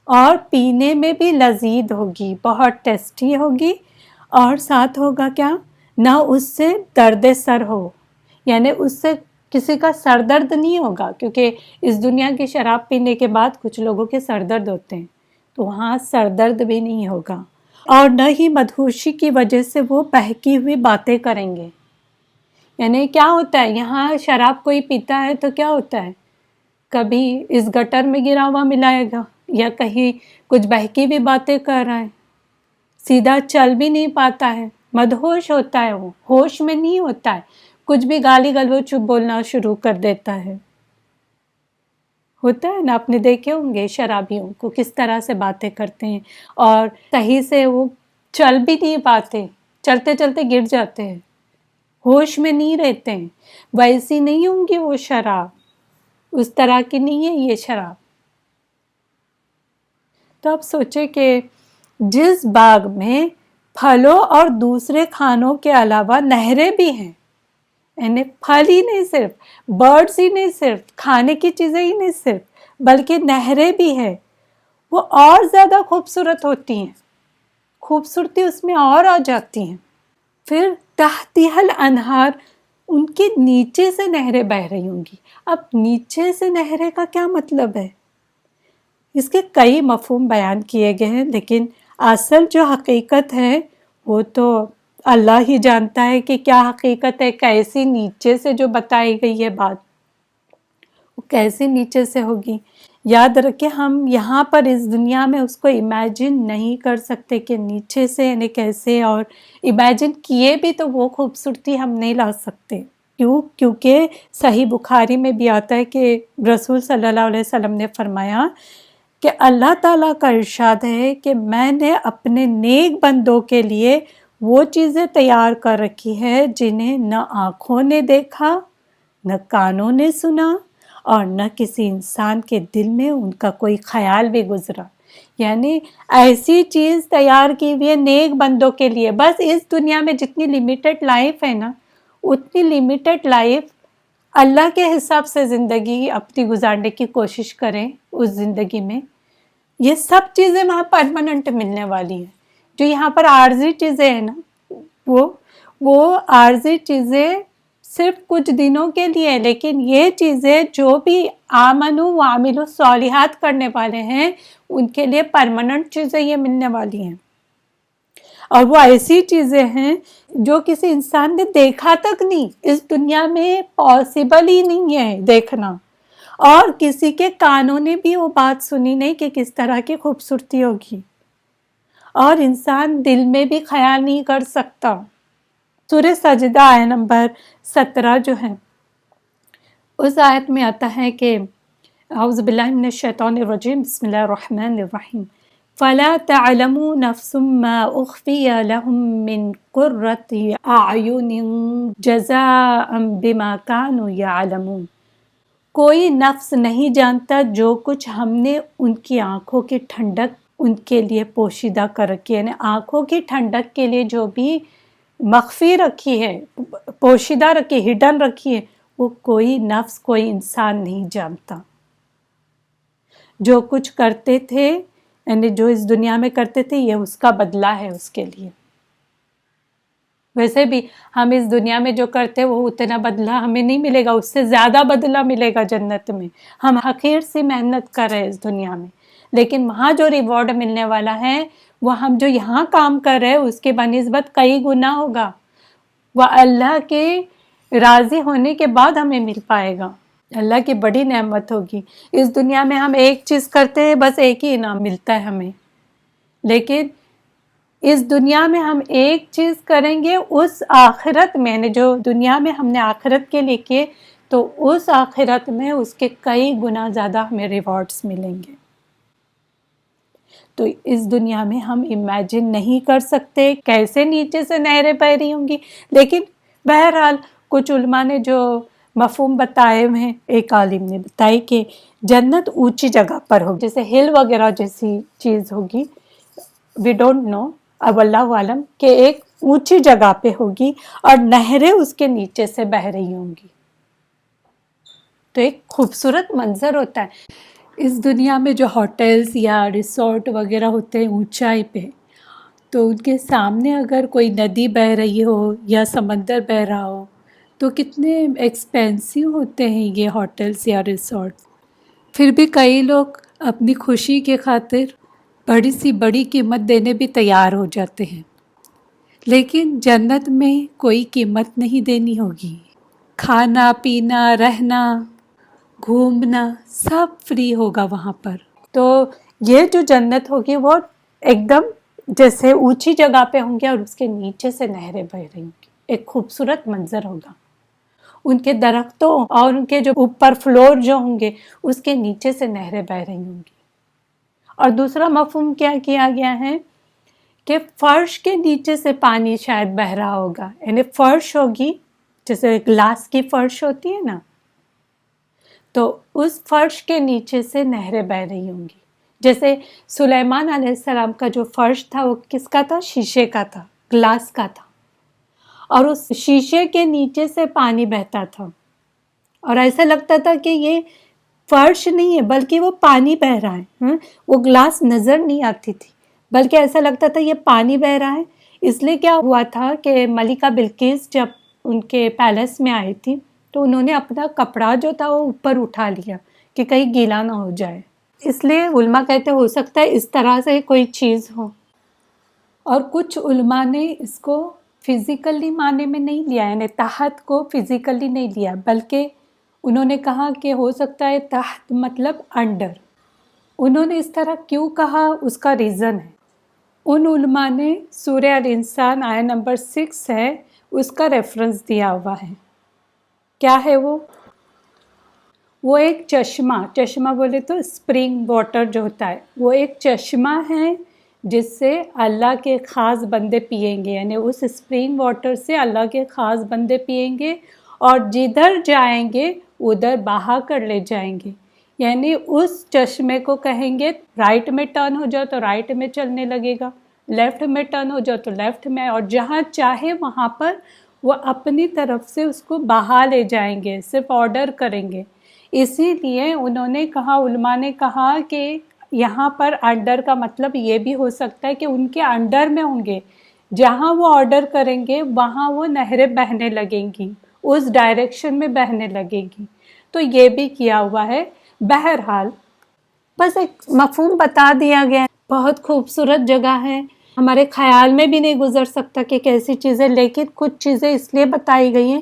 اور پینے میں بھی لذیذ ہوگی، بہت ٹیسٹی ہوگی، اور ساتھ ہوگا کیا، نہ اس سے درد سر ہو، یعنی اس سے کسی کا سر درد نہیں ہوگا، کیونکہ اس دنیا کی شراب پینے کے بعد کچھ لوگوں کے سر درد ہوتے ہیں، تو وہاں سر درد بھی نہیں ہوگا، اور نہ ہی مدہوشی کی وجہ سے وہ بہکی ہوئی باتیں کریں گے۔ یعنی کیا ہوتا ہے، یہاں شراب کوئی پیتا ہے تو کیا ہوتا ہے، کبھی اس گٹر میں گرا ہوا ملائے گا، یا کہیں کچھ بہکی بھی باتیں کر رہا ہے، سیدھا چل بھی نہیں پاتا ہے، مدہوش ہوتا ہے، وہ ہوش میں نہیں ہوتا ہے، کچھ بھی گالی گلوچ بولنا شروع کر دیتا ہے۔ ہوتا ہے نا، آپ نے دیکھے ہوں گے شرابیوں کو کس طرح سے باتیں کرتے ہیں، اور صحیح سے وہ چل بھی نہیں پاتے، چلتے چلتے گر جاتے ہیں، ہوش میں نہیں رہتے ہیں۔ ویسی نہیں ہوں گی وہ شراب، اس طرح کی نہیں ہے یہ شراب۔ تو آپ سوچیں کہ جس باغ میں پھلوں اور دوسرے کھانوں کے علاوہ نہریں بھی ہیں، یعنی پھل ہی نہیں صرف، برڈز ہی نہیں صرف، کھانے کی چیزیں ہی نہیں صرف، بلکہ نہریں بھی ہیں، وہ اور زیادہ خوبصورت ہوتی ہیں، خوبصورتی اس میں اور آ جاتی ہیں۔ پھر تحتیہ الانہار، ان کے نیچے سے نہریں بہہ رہی ہوں گی۔ اب نیچے سے نہریں کا کیا مطلب ہے، اس کے کئی مفہوم بیان کیے گئے ہیں، لیکن اصل جو حقیقت ہے وہ تو اللہ ہی جانتا ہے کہ کیا حقیقت ہے، کیسی نیچے سے جو بتائی گئی ہے بات، وہ کیسے نیچے سے ہوگی۔ یاد رکھیں ہم یہاں پر اس دنیا میں اس کو امیجن نہیں کر سکتے کہ نیچے سے یعنی کیسے، اور امیجن کیے بھی تو وہ خوبصورتی ہم نہیں لا سکتے۔ کیونکہ صحیح بخاری میں بھی آتا ہے کہ رسول صلی اللہ علیہ وسلم نے فرمایا کہ اللہ تعالیٰ کا ارشاد ہے کہ میں نے اپنے نیک بندوں کے لیے وہ چیزیں تیار کر رکھی ہے جنہیں نہ آنکھوں نے دیکھا، نہ کانوں نے سنا، اور نہ کسی انسان کے دل میں ان کا کوئی خیال بھی گزرا۔ یعنی ایسی چیز تیار کی ہوئی ہے نیک بندوں کے لیے۔ بس اس دنیا میں جتنی لیمیٹڈ لائف ہے نا، اتنی لیمیٹڈ لائف اللہ کے حساب سے زندگی اپنی گزارنے کی کوشش کریں۔ اس زندگی میں یہ سب چیزیں وہاں پرماننٹ ملنے والی ہیں، جو یہاں پر عارضی چیزیں ہیں نا، وہ عارضی چیزیں صرف کچھ دنوں کے لیے، لیکن یہ چیزیں جو بھی آمنو وعملوا الصالحات کرنے والے ہیں ان کے لیے پرماننٹ چیزیں یہ ملنے والی ہیں، اور وہ ایسی چیزیں ہیں جو کسی انسان نے دیکھا تک نہیں، اس دنیا میں پاسبل ہی نہیں ہے دیکھنا، اور کسی کے کانوں نے بھی وہ بات سنی نہیں کہ کس طرح کی خوبصورتی ہوگی، اور انسان دل میں بھی خیال نہیں کر سکتا۔ سورہ سجدہ آیت نمبر 17 جو ہے، اس آیت میں آتا ہے کہ اعوذ باللہ من الشیطان الرجیم، بسم اللہ الرحمن الرحیم، فَلَا تَعْلَمُ نَفْسٌ مَّا أُخْفِيَ لَهُم مِّن قُرَّةِ أَعْيُنٍ جَزَاءً بِمَا كَانُوا يَعْلَمُونَ۔ کوئی نفس نہیں جانتا جو کچھ ہم نے ان کی آنکھوں کی ٹھنڈک ان کے لیے پوشیدہ کر رکھی ہے، یعنی آنکھوں کی ٹھنڈک کے لیے جو بھی مخفی رکھی ہے، پوشیدہ رکھی، ہڈن رکھی ہے، وہ کوئی نفس، کوئی انسان نہیں جانتا۔ جو کچھ کرتے تھے، یعنی جو اس دنیا میں کرتے تھے، یہ اس کا بدلہ ہے اس کے لیے۔ ویسے بھی ہم اس دنیا میں جو کرتے وہ اتنا بدلہ ہمیں نہیں ملے گا، اس سے زیادہ بدلہ ملے گا جنت میں۔ ہم حقیر سی محنت کر رہے ہیں اس دنیا میں، لیکن وہاں جو ریوارڈ ملنے والا ہے وہ ہم جو یہاں کام کر رہے ہیں اس کے بنسبت کئی گنا ہوگا، وہ اللہ کے راضی ہونے کے بعد ہمیں مل پائے گا۔ اللہ کی بڑی نعمت ہوگی۔ اس دنیا میں ہم ایک چیز کرتے ہیں، بس ایک ہی انعام ملتا ہے ہمیں، لیکن اس دنیا میں ہم ایک چیز کریں گے، اس آخرت میں، یعنی جو دنیا میں ہم نے آخرت کے لیے کیے، تو اس آخرت میں اس کے کئی گنا زیادہ ہمیں ریوارڈز ملیں گے۔ تو اس دنیا میں ہم امیجن نہیں کر سکتے کیسے نیچے سے نہریں بہ رہی ہوں گی، لیکن بہرحال کچھ علماء نے جو مفہوم بتائے ہیں، ایک عالم نے بتائی کہ جنت اونچی جگہ پر ہوگی، جیسے ہل وغیرہ جیسی چیز ہوگی، وی ڈونٹ نو، اب اللہ عالم، کہ ایک اونچی جگہ پہ ہوگی اور نہریں اس کے نیچے سے بہ رہی ہوں گی۔ تو ایک خوبصورت منظر ہوتا ہے۔ اس دنیا میں جو ہوٹلز یا ریسورٹ وغیرہ ہوتے ہیں اونچائی پہ، تو ان کے سامنے اگر کوئی ندی بہ رہی ہو یا سمندر بہ رہا ہو تو کتنے ایکسپینسیو ہوتے ہیں یہ ہوٹلز یا ریسورٹ۔ پھر بھی کئی لوگ اپنی خوشی کے خاطر بڑی سی بڑی قیمت دینے بھی تیار ہو جاتے ہیں، لیکن جنت میں کوئی قیمت نہیں دینی ہوگی۔ کھانا پینا، رہنا، گھومنا سب فری ہوگا وہاں پر۔ تو یہ جو جنت ہوگی وہ ایک دم جیسے اونچی جگہ پہ ہوں گے اور اس کے نیچے سے نہریں بہ رہی ہوں گی، ایک خوبصورت منظر ہوگا۔ ان کے درختوں اور ان کے جو اوپر فلور جو ہوں گے اس کے نیچے سے نہریں بہ رہی ہوں گی۔ اور دوسرا مفہوم کیا کیا گیا ہے کہ فرش کے نیچے سے پانی شاید بہ رہا ہوگا، یعنی فرش ہوگی جیسے گلاس کی فرش ہوتی ہے نا، تو اس فرش کے نیچے سے نہریں بہ رہی ہوں گی۔ جیسے سلیمان علیہ السلام کا جو فرش تھا وہ کس کا تھا؟ شیشے کا تھا، گلاس کا تھا، اور اس شیشے کے نیچے سے پانی بہتا تھا، اور ایسا لگتا تھا کہ یہ فرش نہیں ہے بلکہ وہ پانی بہ رہا ہے۔ وہ گلاس نظر نہیں آتی تھی بلکہ ایسا لگتا تھا یہ پانی بہ رہا ہے۔ اس لیے کیا ہوا تھا کہ ملکہ بلقیس جب ان کے پیلس میں آئی تھی تو انہوں نے اپنا کپڑا جو تھا وہ اوپر اٹھا لیا کہ کہیں گیلا نہ ہو جائے۔ اس لیے علماء کہتے ہو سکتا ہے اس طرح سے کوئی چیز ہو۔ اور کچھ علماء نے اس کو فزیکلی معنی میں نہیں لیا، یعنی تحت کو فزیکلی نہیں لیا، بلکہ انہوں نے کہا کہ ہو سکتا ہے تحت مطلب انڈر۔ انہوں نے اس طرح کیوں کہا اس کا ریزن ہے۔ ان علماء نے سورہ الانسان آیت نمبر 6 ہے اس کا ریفرنس دیا ہوا ہے۔ کیا ہے وہ ایک چشمہ بولے تو اسپرنگ واٹر جو ہوتا ہے، وہ ایک چشمہ ہے جس سے اللہ کے خاص بندے پئیں گے، یعنی اس اسپرنگ واٹر سے اللہ کے خاص بندے پئیں گے اور جدھر جائیں گے ادھر بہا کر لے جائیں گے۔ یعنی اس چشمے کو کہیں گے رائٹ میں ٹرن ہو جاؤ تو رائٹ میں چلنے لگے گا، لیفٹ میں ٹرن ہو جاؤ تو لیفٹ میں، اور جہاں چاہے وہاں پر وہ اپنی طرف سے اس کو بہا لے جائیں گے، صرف آرڈر کریں گے۔ اسی لیے انہوں نے کہا، علماء نے کہا کہ یہاں پر انڈر کا مطلب یہ بھی ہو سکتا ہے کہ ان کے انڈر میں ہوں گے، جہاں وہ آرڈر کریں گے وہاں وہ نہریں بہنے لگیں گی، اس ڈائریکشن میں بہنے لگے گی۔ تو یہ بھی کیا ہوا ہے۔ بہرحال بس ایک مفہوم بتا دیا گیا ہے، بہت خوبصورت جگہ ہے، ہمارے خیال میں بھی نہیں گزر سکتا کہ کیسی چیزیں، لیکن کچھ چیزیں اس لیے بتائی گئی ہیں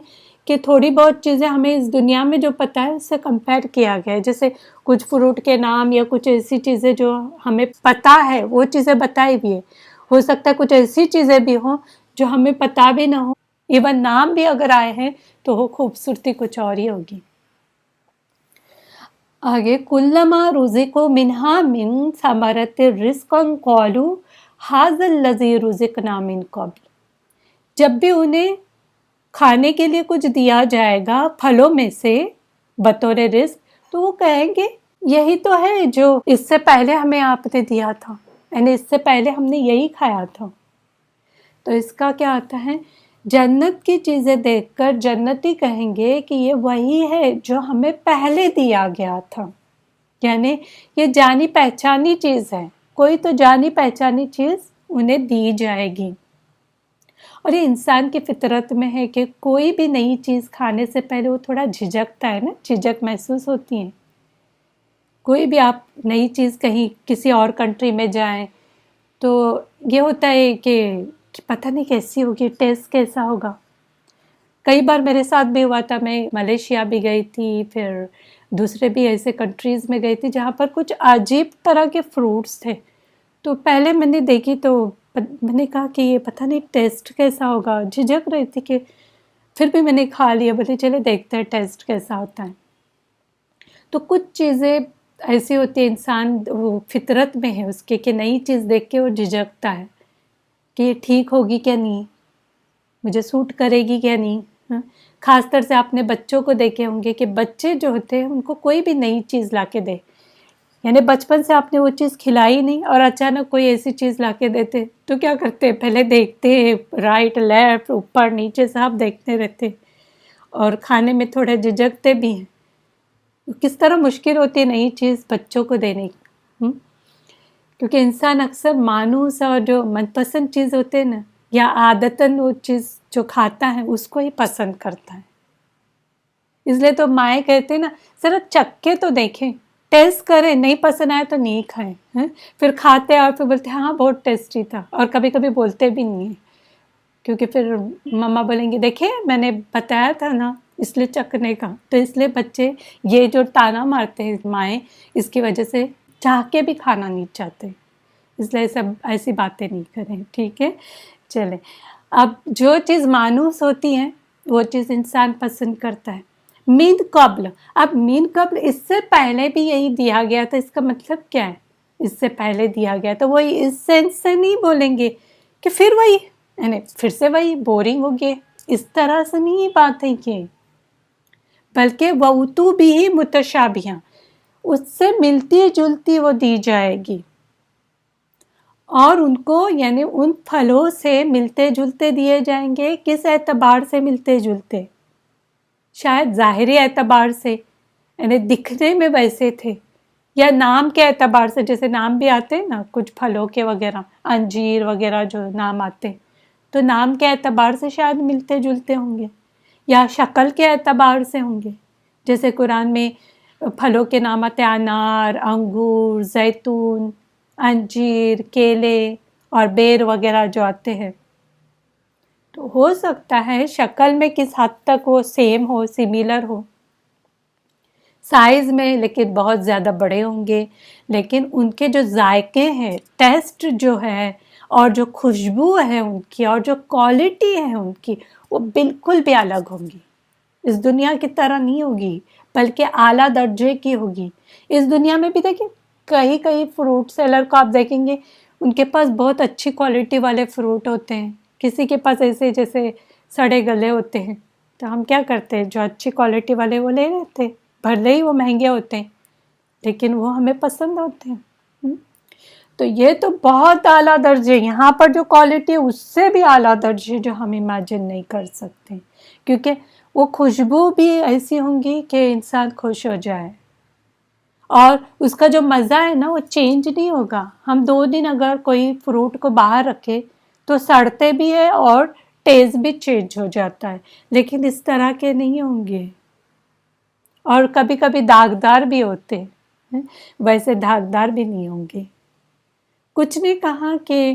کہ تھوڑی بہت چیزیں ہمیں اس دنیا میں جو پتہ ہے اس سے کمپیئر کیا گیا ہے، جیسے کچھ فروٹ کے نام یا کچھ ایسی چیزیں جو ہمیں پتہ ہے وہ چیزیں بتائی بھی ہے، ہو سکتا ہے کچھ ایسی چیزیں بھی ہوں جو ہمیں پتہ بھی نہ ہو، ایون نام بھی اگر آئے ہیں تو وہ خوبصورتی کچھ اور ہی ہوگی۔ آگے کلما رزقوا منہا من ثمرۃ رزقا قالوا ھذا الذی رزقنا من قبل، جب بھی انہیں کھانے کے لیے کچھ دیا جائے گا پھلوں میں سے بطور رزق، تو وہ کہیں گے یہی تو ہے جو اس سے پہلے ہمیں آپ نے دیا تھا، یعنی اس سے پہلے ہم نے یہی کھایا تھا۔ تو اس کا کیا آتا ہے، جنت کی چیزیں دیکھ کر جنتی کہیں گے کہ یہ وہی ہے جو ہمیں پہلے دیا گیا تھا، یعنی یہ جانی پہچانی چیز ہے، کوئی تو جانی پہچانی چیز انہیں دی جائے گی۔ اور یہ انسان کی فطرت میں ہے کہ کوئی بھی نئی چیز کھانے سے پہلے وہ تھوڑا جھجکتا ہے نا، جھجک محسوس ہوتی ہے۔ کوئی بھی آپ نئی چیز کہیں کسی اور کنٹری میں جائیں تو یہ ہوتا ہے کہ پتہ نہیں کیسی ہوگی، ٹیسٹ کیسا ہوگا۔ کئی بار میرے ساتھ بھی ہوا تھا، میں ملیشیا بھی گئی تھی، پھر دوسرے بھی ایسے کنٹریز میں گئی تھی جہاں پر کچھ عجیب طرح کے فروٹس تھے، تو پہلے میں نے دیکھی تو میں نے کہا کہ یہ پتہ نہیں ٹیسٹ کیسا ہوگا، جھجک رہی تھی کہ پھر بھی میں نے کھا لیا، بولے چلے دیکھتے ہیں ٹیسٹ کیسا ہوتا ہے۔ تو کچھ چیزیں ایسی ہوتی ہے، انسان وہ فطرت میں ہے اس کے کہ نئی چیز دیکھ کے وہ جھجکتا ہے کہ یہ ٹھیک ہوگی کیا نہیں، مجھے سوٹ کرے گی کیا نہیں۔ خاص طور سے آپ نے بچوں کو دیکھے ہوں گے کہ بچے جو ہوتے ہیں ان کو کوئی بھی نئی چیز لا کے دے، یعنی بچپن سے آپ نے وہ چیز کھلائی نہیں اور اچانک کوئی ایسی چیز لا کے دیتے تو کیا کرتے، پہلے دیکھتے رائٹ لیفٹ اوپر نیچے سب دیکھتے رہتے اور کھانے میں تھوڑے جھجکتے بھی ہیں۔ کس طرح مشکل ہوتی ہے نئی چیز بچوں کو دینے کی، کیونکہ انسان اکثر مانوس اور جو من پسند چیز ہوتے ہیں نا، یا عادتاً وہ چیز جو کھاتا ہے اس کو ہی پسند کرتا ہے۔ اس لیے تو مائیں کہتے ہیں نا ذرا چکھ کے تو دیکھیں، ٹیسٹ کریں، نہیں پسند آئے تو نہیں کھائیں، پھر کھاتے اور پھر بولتے ہاں بہت ٹیسٹی تھا، اور کبھی کبھی بولتے بھی نہیں ہیں کیونکہ پھر مما بولیں گے دیکھیں میں نے بتایا تھا نا اس لیے چکھنے کا۔ تو اس لیے بچے یہ جو تانا مارتے ہیں مائیں، اس کی وجہ سے چاہ کے بھی کھانا نہیں چاہتے، اس لیے سب ایسی باتیں نہیں کریں، ٹھیک ہے۔ چلیں اب جو چیز مانوس ہوتی ہے وہ چیز انسان پسند کرتا ہے۔ من قبل، اب من قبل اس سے پہلے بھی یہی دیا گیا تھا، اس کا مطلب کیا ہے، اس سے پہلے دیا گیا تو وہی اس سینس سے نہیں بولیں گے کہ پھر وہی، یعنی پھر سے وہی بورنگ ہو گئے، اس طرح سے نہیں بات ہے کہ، بلکہ وَأُوتُوا بِهِ مُتَشَابِهًا، اس سے ملتی جلتی وہ دی جائے گی، اور ان کو یعنی ان پھلوں سے ملتے جلتے دیے جائیں گے۔ کس اعتبار سے ملتے جلتے؟ شاید ظاہری اعتبار سے، یعنی دکھنے میں ویسے تھے، یا نام کے اعتبار سے، جیسے نام بھی آتے ہیں نا کچھ پھلوں کے وغیرہ، انجیر وغیرہ جو نام آتے ہیں تو نام کے اعتبار سے شاید ملتے جلتے ہوں گے، یا شکل کے اعتبار سے ہوں گے، جیسے قرآن میں پھلوں کے نام آتے ہیں انار، انگور، زیتون، انجیر، کیلے اور بیر وغیرہ جو آتے ہیں، تو ہو سکتا ہے شکل میں کس حد تک وہ سیم ہو، سیملر ہو، سائز میں لیکن بہت زیادہ بڑے ہوں گے، لیکن ان کے جو ذائقے ہیں، ٹیسٹ جو ہے اور جو خوشبو ہے ان کی اور جو کوالٹی ہے ان کی، وہ بالکل بھی الگ ہوں گی، اس دنیا کی طرح نہیں ہوگی، بلکہ اعلیٰ درجے کی ہوگی۔ اس دنیا میں بھی دیکھیں کئی فروٹ سیلر کو آپ دیکھیں گے ان کے پاس بہت اچھی کوالٹی والے فروٹ ہوتے ہیں، کسی کے پاس ایسے جیسے سڑے گلے ہوتے ہیں، تو ہم کیا کرتے ہیں جو اچھی کوالٹی والے وہ لے لیتے ہیں، بھلے ہی وہ مہنگے ہوتے ہیں لیکن وہ ہمیں پسند ہوتے ہیں۔ تو یہ تو بہت اعلیٰ درجے، یہاں پر جو کوالٹی ہے اس سے بھی اعلیٰ درجے جو ہم امیجن نہیں کر سکتے، کیونکہ وہ خوشبو بھی ایسی ہوں گی کہ انسان خوش ہو جائے، اور اس کا جو مزہ ہے نا وہ چینج نہیں ہوگا۔ ہم 2 دن اگر کوئی فروٹ کو باہر رکھے تو سڑتے بھی ہے اور ٹیسٹ بھی چینج ہو جاتا ہے، لیکن اس طرح کے نہیں ہوں گے، اور کبھی کبھی داغدار بھی ہوتے ہیں، ویسے داغدار بھی نہیں ہوں گے۔ کچھ نے کہا کہ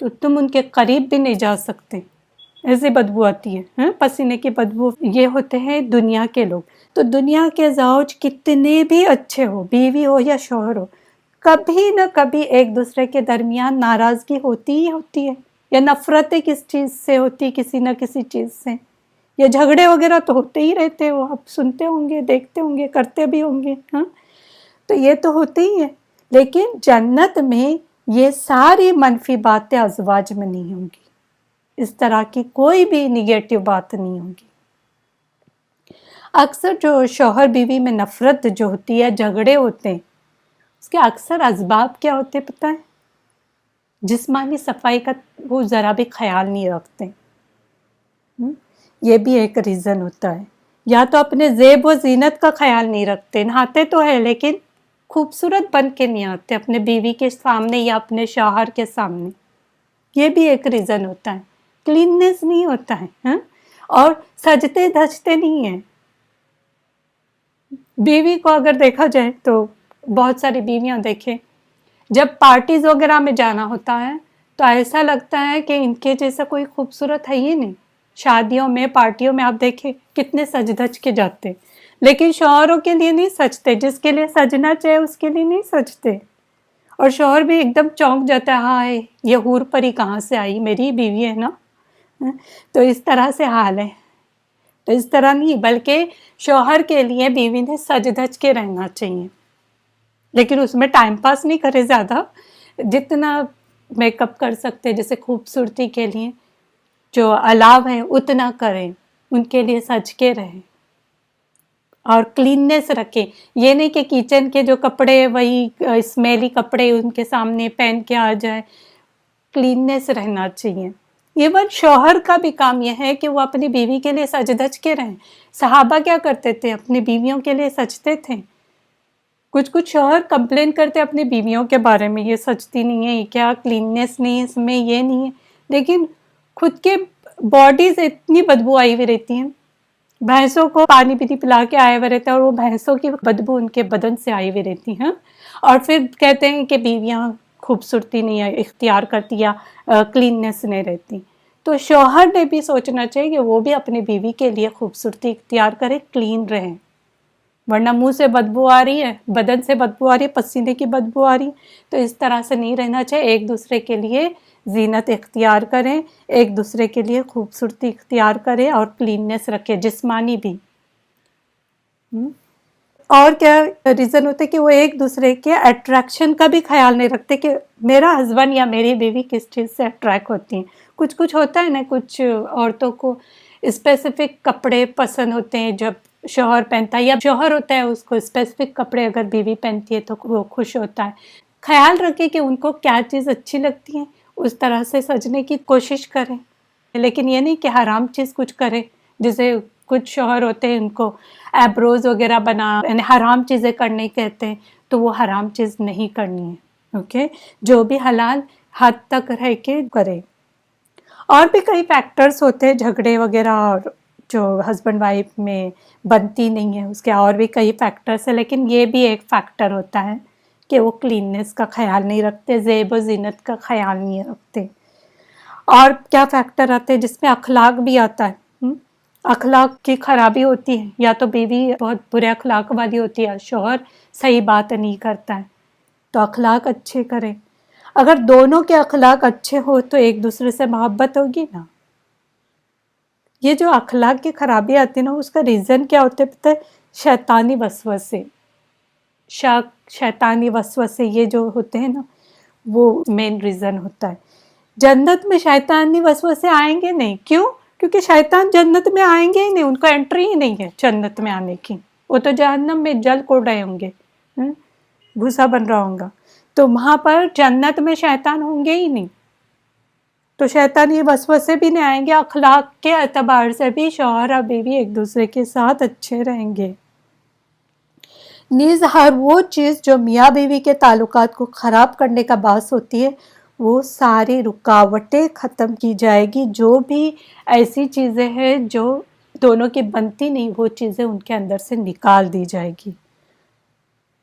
تو تم ان کے قریب بھی نہیں جا سکتے، ایسی بدبو آتی ہے، پسینے کی بدبو۔ یہ ہوتے ہیں دنیا کے لوگ۔ تو دنیا کے زوج کتنے بھی اچھے ہو، بیوی ہو یا شوہر ہو، کبھی نہ کبھی ایک دوسرے کے درمیان ناراضگی ہوتی ہی ہوتی ہے، یا نفرتیں کس چیز سے ہوتی، کسی نہ کسی چیز سے، یا جھگڑے وغیرہ تو ہوتے ہی رہتے، وہ آپ سنتے ہوں گے، دیکھتے ہوں گے، کرتے بھی ہوں گے، ہاں تو یہ تو ہوتے ہی ہے۔ لیکن جنت میں یہ ساری منفی باتیں ازواج میں نہیں ہوں گی، اس طرح کی کوئی بھی نگیٹو بات نہیں ہوگی۔ اکثر جو شوہر بیوی میں نفرت جو ہوتی ہے، جھگڑے ہوتے ہیں، اس کے اکثر اسباب کیا ہوتے پتہ ہے؟ جسمانی صفائی کا وہ ذرا بھی خیال نہیں رکھتے، یہ بھی ایک ریزن ہوتا ہے۔ یا تو اپنے زیب و زینت کا خیال نہیں رکھتے، نہاتے تو ہے لیکن خوبصورت بن کے نہیں آتے اپنے بیوی کے سامنے یا اپنے شوہر کے سامنے، یہ بھی ایک ریزن ہوتا ہے۔ کلیننس نہیں ہوتا ہے، اور سجتے دھجتے نہیں ہیں۔ بیوی کو اگر دیکھا جائے تو بہت ساری بیویاں دیکھیں، جب پارٹیز وغیرہ میں جانا ہوتا ہے تو ایسا لگتا ہے کہ ان کے جیسا کوئی خوبصورت ہے ہی نہیں۔ شادیوں میں، پارٹیوں میں آپ دیکھیں کتنے سج دھج کے جاتے، لیکن شوہروں کے لیے نہیں سجتے، جس کے لیے سجنا چاہیے اس کے لیے نہیں سجتے، اور شوہر بھی ایک دم چونک جاتا ہے، ہاں یہ حور پری کہاں سے آئی، میری بیوی ہے نا۔ تو اس طرح سے حال ہے۔ تو اس طرح نہیں، بلکہ شوہر کے لیے بیوی نے سج دھج کے رہنا چاہیے، لیکن اس میں ٹائم پاس نہیں کرے زیادہ، جتنا میک اپ کر سکتے جیسے خوبصورتی کے لیے جو الاؤ ہیں اتنا کریں، ان کے لیے سج کے رہیں اور کلیننس رکھیں۔ یہ نہیں کہ کچن کے جو کپڑے وہی اسمیلی کپڑے ان کے سامنے پہن کے آ جائے، کلیننس رہنا چاہیے۔ ایون شوہر کا بھی کام یہ ہے کہ وہ اپنی بیوی کے لیے سج دھج کے رہیں۔ صحابہ کیا کرتے تھے؟ اپنی بیویوں کے لیے سجتے تھے۔ کچھ شوہر کمپلین کرتے اپنی بیویوں کے بارے میں، یہ سجتی نہیں ہے، یہ کیا کلیننس نہیں ہے اس میں، یہ نہیں ہے، لیکن خود کے باڈی سے اتنی بدبو آئی ہوئی رہتی ہیں، بھینسوں کو پانی بھی پلا کے آئے ہوئے رہتے ہیں اور وہ بھینسوں کی بدبو ان کے بدن سے آئی ہوئی رہتی ہیں، اور پھر کہتے ہیں کہ بیویاں خوبصورتی نہیں اختیار کرتی یا کلیننس نہیں رہتی۔ تو شوہر نے بھی سوچنا چاہیے کہ وہ بھی اپنی بیوی کے لیے خوبصورتی اختیار کرے، کلین رہیں، ورنہ منہ سے بدبو آ رہی ہے، بدن سے بدبو آ رہی ہے، پسینے کی بدبو آ رہی ہے، تو اس طرح سے نہیں رہنا چاہیے۔ ایک دوسرے کے لیے زینت اختیار کریں، ایک دوسرے کے لیے خوبصورتی اختیار کریں اور کلیننس رکھیں، جسمانی بھی۔ اور کیا ریزن ہوتے کہ وہ ایک دوسرے کے اٹریکشن کا بھی خیال نہیں رکھتے کہ میرا ہسبینڈ یا میری بیوی کس چیز سے اٹریکٹ ہوتی ہیں۔ کچھ ہوتا ہے نا، کچھ عورتوں کو اسپیسیفک کپڑے پسند ہوتے ہیں جب شوہر پہنتا ہے، یا شوہر ہوتا ہے اس کو اسپیسیفک کپڑے اگر بیوی پہنتی ہے تو وہ خوش ہوتا ہے۔ خیال رکھے کہ ان کو کیا چیز اچھی لگتی ہے، اس طرح سے سجنے کی کوشش کریں، لیکن یہ نہیں کہ حرام چیز کچھ کرے۔ جیسے کچھ شوہر ہوتے ہیں ان کو ایبروز وغیرہ بنا، یعنی حرام چیزیں کرنے کہتے ہیں، تو وہ حرام چیز نہیں کرنی ہے، اوکے، جو بھی حلال حد تک رہ کے کرے۔ اور بھی کئی فیکٹرز ہوتے ہیں جھگڑے وغیرہ اور جو ہسبینڈ وائف میں بنتی نہیں ہے، اس کے اور بھی کئی فیکٹرز ہیں، لیکن یہ بھی ایک فیکٹر ہوتا ہے کہ وہ کلیننس کا خیال نہیں رکھتے، زیب و زینت کا خیال نہیں رکھتے۔ اور کیا فیکٹر آتے ہیں جس میں اخلاق بھی آتا ہے، اخلاق کی خرابی ہوتی ہے، یا تو بیوی بہت برے اخلاق والی ہوتی ہے، شوہر صحیح بات نہیں کرتا ہے، تو اخلاق اچھے کریں۔ اگر دونوں کے اخلاق اچھے ہو تو ایک دوسرے سے محبت ہوگی نا۔ یہ جو اخلاق کی خرابی آتی ہے نا، اس کا ریزن کیا ہوتا ہے پتہ ہے؟ شیطانی وسوسے، شک، شیطانی وسوسے، یہ جو ہوتے ہیں نا وہ مین ریزن ہوتا ہے۔ جنت میں شیطانی وسوسے آئیں گے نہیں، کیوں؟ کیونکہ شیطان جنت میں آئیں گے ہی نہیں، ان کو انٹری ہی نہیں ہے جنت میں آنے کی، وہ تو جہنم میں جل کوڑ رہے ہوں گے، بھوسا بن رہا ہوں گا، تو وہاں پر جنت میں شیطان ہوں گے ہی نہیں، تو شیطانی وسوسے بھی نہیں آئیں گے۔ اخلاق کے اعتبار سے بھی شوہر اور بیوی ایک دوسرے کے ساتھ اچھے رہیں گے۔ نیز ہر وہ چیز جو میاں بیوی کے تعلقات کو خراب کرنے کا باعث ہوتی ہے، وہ ساری رکاوٹیں ختم کی جائے گی۔ جو بھی ایسی چیزیں ہیں جو دونوں کی بنتی نہیں، وہ چیزیں ان کے اندر سے نکال دی جائے گی،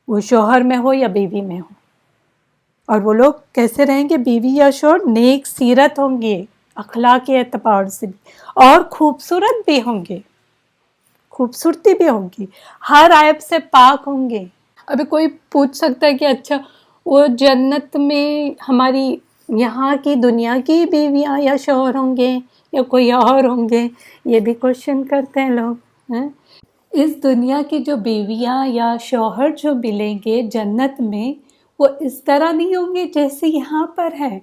وہ شوہر میں ہو یا بیوی میں ہو۔ اور وہ لوگ کیسے رہیں گے؟ بیوی یا شوہر نیک سیرت ہوں گے، اخلاقی اعتبار سے بھی، اور خوبصورت بھی ہوں گے، خوبصورتی بھی ہوگی، ہر عیب سے پاک ہوں گے۔ ابھی کوئی پوچھ سکتا ہے کہ اچھا وہ جنت میں ہماری یہاں کی دنیا کی بیویاں یا شوہر ہوں گے یا کوئی اور ہوں گے؟ یہ بھی کوشچن کرتے ہیں لوگ۔ اس دنیا کی جو بیویاں یا شوہر جو ملیں گے جنت میں، وہ اس طرح نہیں ہوں گے جیسے یہاں پر ہے۔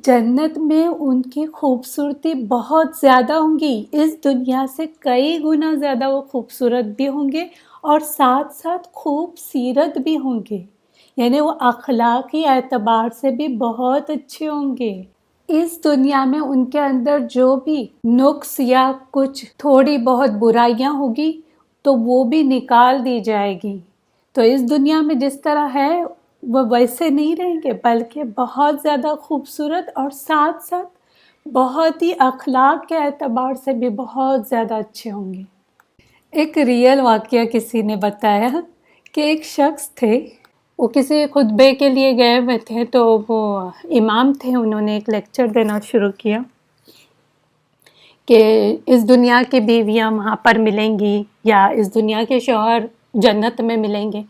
جنت میں ان کی خوبصورتی بہت زیادہ ہوں گی، اس دنیا سے کئی گنا زیادہ وہ خوبصورت بھی ہوں گے، اور ساتھ ساتھ خوب سیرت بھی ہوں گے، یعنی وہ اخلاقی اعتبار سے بھی بہت اچھے ہوں گے۔ اس دنیا میں ان کے اندر جو بھی نقص یا کچھ تھوڑی بہت برائیاں ہوگی تو وہ بھی نکال دی جائے گی۔ تو اس دنیا میں جس طرح ہے وہ ویسے نہیں رہیں گے، بلکہ بہت زیادہ خوبصورت، اور ساتھ ساتھ بہت ہی اخلاق کے اعتبار سے بھی بہت زیادہ اچھے ہوں گے۔ ایک ریئل واقعہ کسی نے بتایا کہ ایک شخص تھے، وہ کسی خطبے کے لیے گئے ہوئے تھے، تو وہ امام تھے، انہوں نے ایک لیکچر دینا شروع کیا کہ اس دنیا کی بیویاں وہاں پر ملیں گی یا اس دنیا کے شوہر جنت میں ملیں گے۔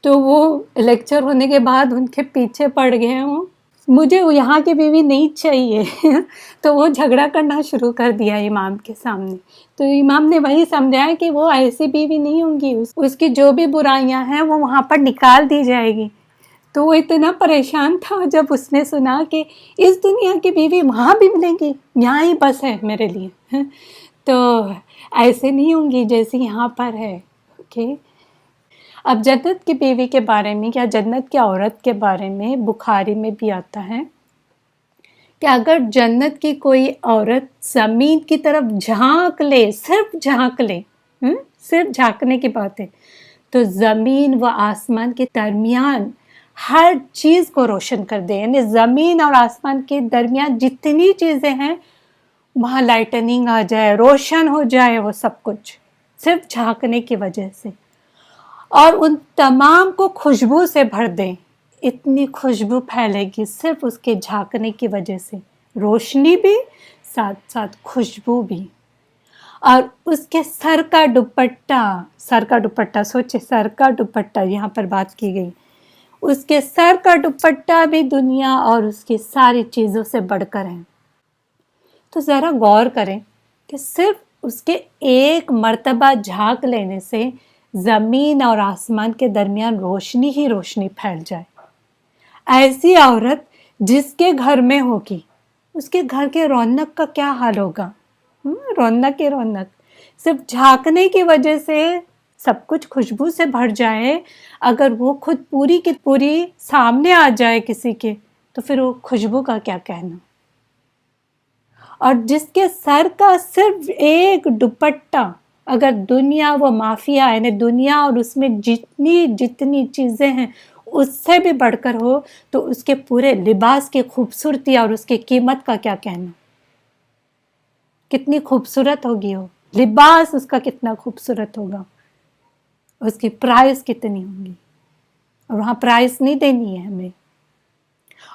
تو وہ لیکچر ہونے کے بعد ان کے پیچھے پڑ گئے ہوں، مجھے یہاں کی بیوی نہیں چاہیے تو وہ جھگڑا کرنا شروع کر دیا امام کے سامنے۔ تو امام نے وہی سمجھایا کہ وہ ایسی بیوی نہیں ہوں گی، اس کی جو بھی برائیاں ہیں وہ وہاں پر نکال دی جائے گی۔ تو وہ اتنا پریشان تھا جب اس نے سنا کہ اس دنیا کی بیوی وہاں بھی ملیں گی، یہاں ہی بس ہے میرے لیے، تو ایسے نہیں ہوں گی جیسے یہاں پر ہے۔ اوکے، اب جنت کی بیوی کے بارے میں یا جنت کی عورت کے بارے میں بخاری میں بھی آتا ہے کہ اگر جنت کی کوئی عورت زمین کی طرف جھانک لے، صرف جھانک لے، صرف جھانکنے کی بات ہے، تو زمین و آسمان کے درمیان ہر چیز کو روشن کر دے، یعنی زمین اور آسمان کے درمیان جتنی چیزیں ہیں وہاں لائٹننگ آ جائے، روشن ہو جائے وہ سب کچھ، صرف جھانکنے کی وجہ سے، اور ان تمام کو خوشبو سے بھر دیں، اتنی خوشبو پھیلے گی صرف اس کے جھانکنے کی وجہ سے، روشنی بھی ساتھ ساتھ خوشبو بھی۔ اور اس کے سر کا دوپٹہ سوچے، سر کا دوپٹہ یہاں پر بات کی گئی، اس کے سر کا دوپٹہ بھی دنیا اور اس کی ساری چیزوں سے بڑھ کر ہے۔ تو ذرا غور کریں کہ صرف اس کے ایک مرتبہ جھانک لینے سے زمین اور آسمان کے درمیان روشنی ہی روشنی پھیل جائے۔ ایسی عورت جس کے گھر میں ہوگی، اس کے گھر کے رونق کا کیا حال ہوگا؟ رونق ہی رونق، صرف جھانکنے کی وجہ سے سب کچھ خوشبو سے بھر جائے، اگر وہ خود پوری کی پوری سامنے آ جائے کسی کے، تو پھر وہ خوشبو کا کیا کہنا۔ اور جس کے سر کا صرف ایک دوپٹہ، اگر دنیا و مافیا یعنی دنیا اور اس میں جتنی چیزیں ہیں اس سے بھی بڑھ کر ہو، تو اس کے پورے لباس کی خوبصورتی اور اس کی قیمت کا کیا کہنا، کتنی خوبصورت ہوگی وہ، لباس اس کا کتنا خوبصورت ہوگا، اس کی پرائس کتنی ہوگی، اور وہاں پرائس نہیں دینی ہے ہمیں،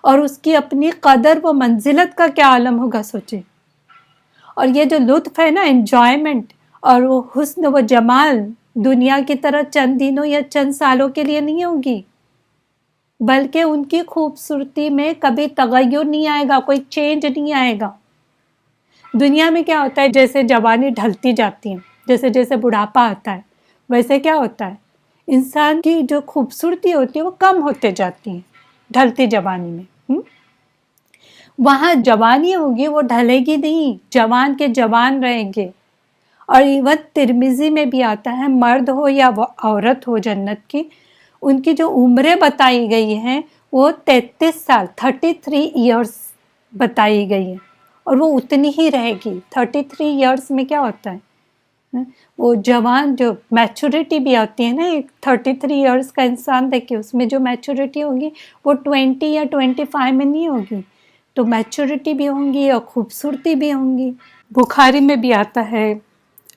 اور اس کی اپنی قدر و منزلت کا کیا عالم ہوگا، سوچے۔ اور یہ جو لطف ہے نا، انجوائمنٹ اور وہ حسن و جمال، دنیا کی طرح چند دنوں یا چند سالوں کے لیے نہیں ہوگی، بلکہ ان کی خوبصورتی میں کبھی تغیر نہیں آئے گا، کوئی چینج نہیں آئے گا۔ دنیا میں کیا ہوتا ہے، جیسے جوانی ڈھلتی جاتی ہے، جیسے جیسے بڑھاپا آتا ہے، ویسے کیا ہوتا ہے، انسان کی جو خوبصورتی ہوتی ہے وہ کم ہوتے جاتی ہے ڈھلتی جوانی میں۔ وہاں جوانی ہوگی وہ ڈھلے گی نہیں، جوان کے جوان رہیں گے۔ اور ایون ترمذی میں بھی آتا ہے، مرد ہو یا عورت ہو جنت کی، ان کی جو عمریں بتائی گئی ہیں وہ 33 سال 33 ایئرس بتائی گئی ہیں، اور وہ اتنی ہی رہے گی۔ 33 ایئرس میں کیا ہوتا ہے، وہ جوان جو میچورٹی بھی آتی ہے نا، ایک 33 ایئرس کا انسان دیکھیں، اس میں جو میچورٹی ہوگی وہ 20 یا 25 میں نہیں ہوگی، تو میچورٹی بھی ہوں گی اور خوبصورتی بھی ہوں گی۔ بخاری میں بھی آتا ہے،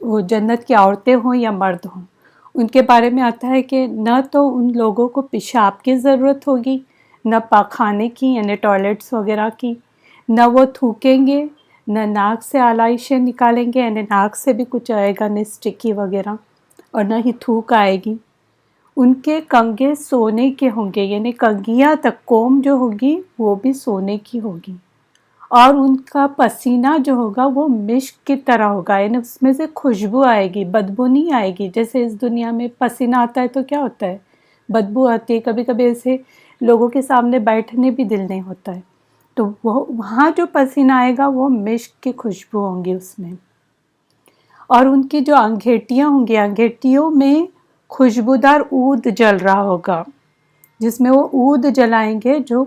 وہ جنت کی عورتیں ہوں یا مرد ہوں، ان کے بارے میں آتا ہے کہ نہ تو ان لوگوں کو پیشاب کی ضرورت ہوگی، نہ پاخانے کی یعنی ٹوائلٹس وغیرہ کی، نہ وہ تھوکیں گے، نہ ناک سے آلائشیں نکالیں گے یعنی ناک سے بھی کچھ آئے گا نہیں اسٹکی وغیرہ، اور نہ ہی تھوک آئے گی۔ ان کے کنگھے سونے کے ہوں گے یعنی کنگھیاں تک کوم جو ہوگی وہ بھی سونے کی ہوگی، اور ان کا پسینہ جو ہوگا وہ مشک کی طرح ہوگا یعنی اس میں سے خوشبو آئے گی، بدبو نہیں آئے گی۔ جیسے اس دنیا میں پسینہ آتا ہے تو کیا ہوتا ہے، بدبو آتی ہے، کبھی کبھی ایسے لوگوں کے سامنے بیٹھنے بھی دل نہیں ہوتا ہے، تو وہاں جو پسینہ آئے گا وہ مشک کی خوشبو ہوں گی اس میں۔ اور ان کی جو انگھیٹیاں ہوں گی، انگھیٹیوں میں خوشبودار عود جل رہا ہوگا، جس میں وہ عود جلائیں گے جو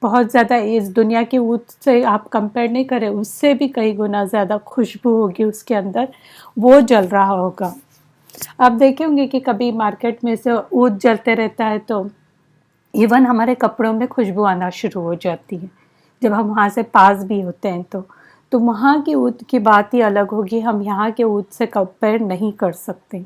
بہت زیادہ اس دنیا کی عود سے آپ کمپیئر نہیں کریں، اس سے بھی کئی گنا زیادہ خوشبو ہوگی اس کے اندر، وہ جل رہا ہوگا۔ آپ دیکھیں ہوں گے کہ کبھی مارکیٹ میں سے عود جلتے رہتا ہے تو ایون ہمارے کپڑوں میں خوشبو آنا شروع ہو جاتی ہے جب ہم وہاں سے پاس بھی ہوتے ہیں تو وہاں کی عود کی بات ہی الگ ہوگی، ہم یہاں کے عود سے کمپیئر نہیں کر سکتے۔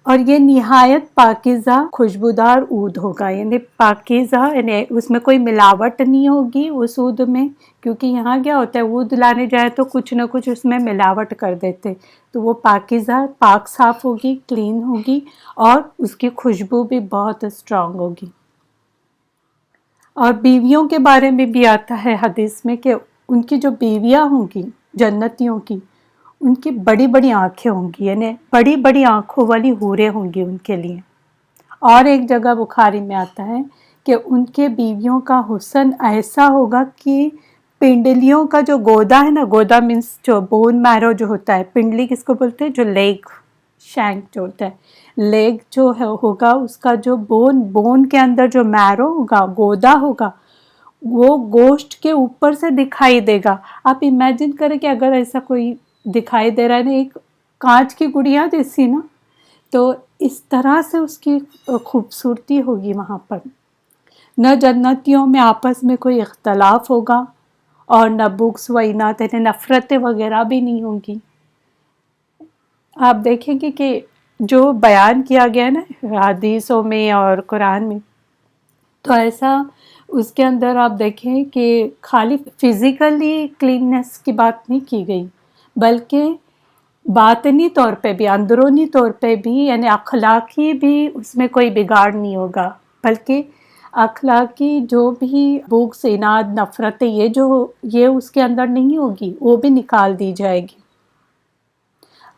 اور یہ نہایت پاکیزہ خوشبودار عود ہوگا، یعنی پاکیزہ یعنی اس میں کوئی ملاوٹ نہیں ہوگی اس عود میں، کیونکہ یہاں کیا ہوتا ہے عود لانے جائے تو کچھ نہ کچھ اس میں ملاوٹ کر دیتے، تو وہ پاکیزہ پاک صاف ہوگی، کلین ہوگی، اور اس کی خوشبو بھی بہت اسٹرانگ ہوگی۔ اور بیویوں کے بارے میں بھی آتا ہے حدیث میں کہ ان کی جو بیویاں ہوں گی جنتیوں کی، ان کی بڑی بڑی آنکھیں ہوں گی، یعنی بڑی بڑی آنکھوں والی حوریں ہوں گی ان کے لیے۔ اور ایک جگہ بخاری میں آتا ہے کہ ان کے بیویوں کا حسن ایسا ہوگا کہ پنڈلیوں کا جو گودا ہے نا، گودا مینس جو بون میرو جو ہوتا ہے، پنڈلی کس کو بولتے ہیں، جو لیگ شینک جو ہوتا ہے، لیگ جو ہوگا اس کا جو بون کے اندر جو میرو ہوگا، گودا ہوگا، وہ گوشت کے اوپر سے دکھائی دے گا۔ آپ امیجن کریں کہ اگر ایسا کوئی دکھائی دے رہا ہے نا، ایک کانچ کی گڑیا جیسی نا، تو اس طرح سے اس کی خوبصورتی ہوگی وہاں پر۔ نہ جنتیوں میں آپس میں کوئی اختلاف ہوگا، اور نہ بغض و عناد یعنی نفرتیں وغیرہ بھی نہیں ہوں گی۔ آپ دیکھیں گے کہ جو بیان کیا گیا نا حدیثوں میں اور قرآن میں، تو ایسا اس کے اندر آپ دیکھیں کہ خالی فزیکلی کلیننس کی بات نہیں کی گئی، بلکہ باطنی طور پہ بھی، اندرونی طور پہ بھی، یعنی اخلاقی بھی اس میں کوئی بگاڑ نہیں ہوگا، بلکہ اخلاقی جو بھی بغض عناد نفرتیں یہ اس کے اندر نہیں ہوگی، وہ بھی نکال دی جائے گی۔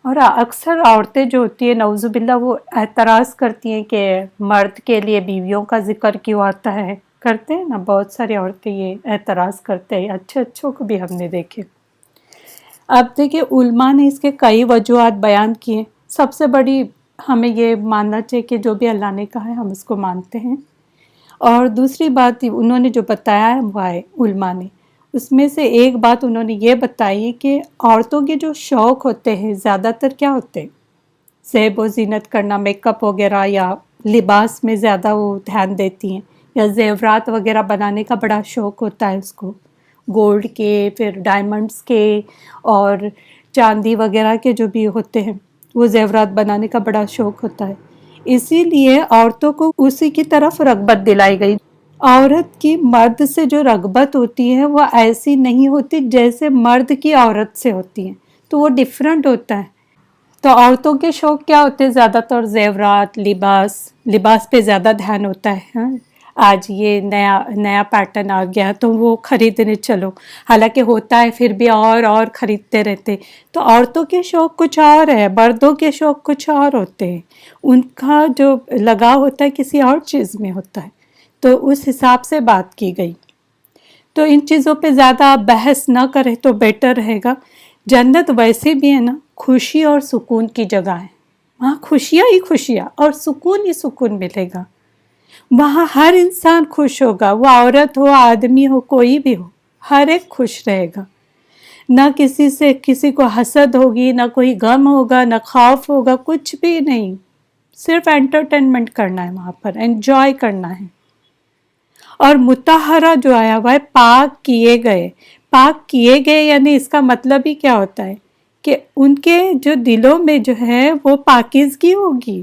اور اکثر عورتیں جو ہوتی ہیں نعوذ باللہ وہ اعتراض کرتی ہیں کہ مرد کے لیے بیویوں کا ذکر کیوں آتا ہے، کرتے ہیں نا بہت ساری عورتیں یہ اعتراض کرتے ہیں، اچھوں کو بھی ہم نے دیکھے۔ اب دیکھیں علماء نے اس کے کئی وجوہات بیان کیے، سب سے بڑی ہمیں یہ ماننا چاہیے کہ جو بھی اللہ نے کہا ہے ہم اس کو مانتے ہیں، اور دوسری بات انہوں نے جو بتایا ہے وہ ہے علماء نے، اس میں سے ایک بات انہوں نے یہ بتائی کہ عورتوں کے جو شوق ہوتے ہیں زیادہ تر کیا ہوتے ہیں، زیب و زینت کرنا، میک اپ وغیرہ، یا لباس میں زیادہ وہ دھیان دیتی ہیں، یا زیورات وغیرہ بنانے کا بڑا شوق ہوتا ہے اس کو، گولڈ کے، پھر ڈائمنڈز کے اور چاندی وغیرہ کے جو بھی ہوتے ہیں وہ زیورات بنانے کا بڑا شوق ہوتا ہے، اسی لیے عورتوں کو اسی کی طرف رغبت دلائی گئی۔ عورت کی مرد سے جو رغبت ہوتی ہے وہ ایسی نہیں ہوتی جیسے مرد کی عورت سے ہوتی ہے، تو وہ ڈیفرنٹ ہوتا ہے۔ تو عورتوں کے شوق کیا ہوتے ہیں، زیادہ تر زیورات، لباس پہ زیادہ دھیان ہوتا ہے، ہاں آج یہ نیا پیٹرن آ گیا تو وہ خریدنے چلو، حالانکہ ہوتا ہے پھر بھی اور خریدتے رہتے۔ تو عورتوں کے شوق کچھ اور ہے، مردوں کے شوق کچھ اور ہوتے ہیں، ان کا جو لگاؤ ہوتا ہے کسی اور چیز میں ہوتا ہے، تو اس حساب سے بات کی گئی۔ تو ان چیزوں پہ زیادہ آپ بحث نہ کریں تو بیٹر رہے گا۔ جنت ویسے بھی ہے نا خوشی اور سکون کی جگہ ہے، وہاں خوشیاں ہی خوشیاں اور سکون ہی سکون ملے گا، وہاں ہر انسان خوش ہوگا، وہ عورت ہو آدمی ہو کوئی بھی ہو، ہر ایک خوش رہے گا، نہ کسی کو حسد ہوگی، نہ کوئی غم ہوگا، نہ خوف ہوگا، کچھ بھی نہیں، صرف انٹرٹینمنٹ کرنا ہے وہاں پر، انجوائے کرنا ہے۔ اور مطہرہ جو آیا ہوا ہے پاک کیے گئے یعنی اس کا مطلب ہی کیا ہوتا ہے کہ ان کے جو دلوں میں جو ہے وہ پاکیزگی ہوگی،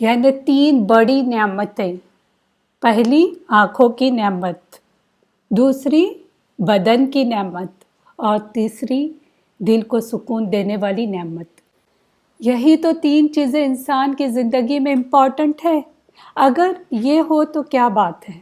یعنی 3 بڑی نعمتیں، پہلی آنکھوں کی نعمت، دوسری بدن کی نعمت اور تیسری دل کو سکون دینے والی نعمت۔ یہی تو 3 چیزیں انسان کی زندگی میں امپورٹنٹ ہے۔ اگر یہ ہو تو کیا بات ہے۔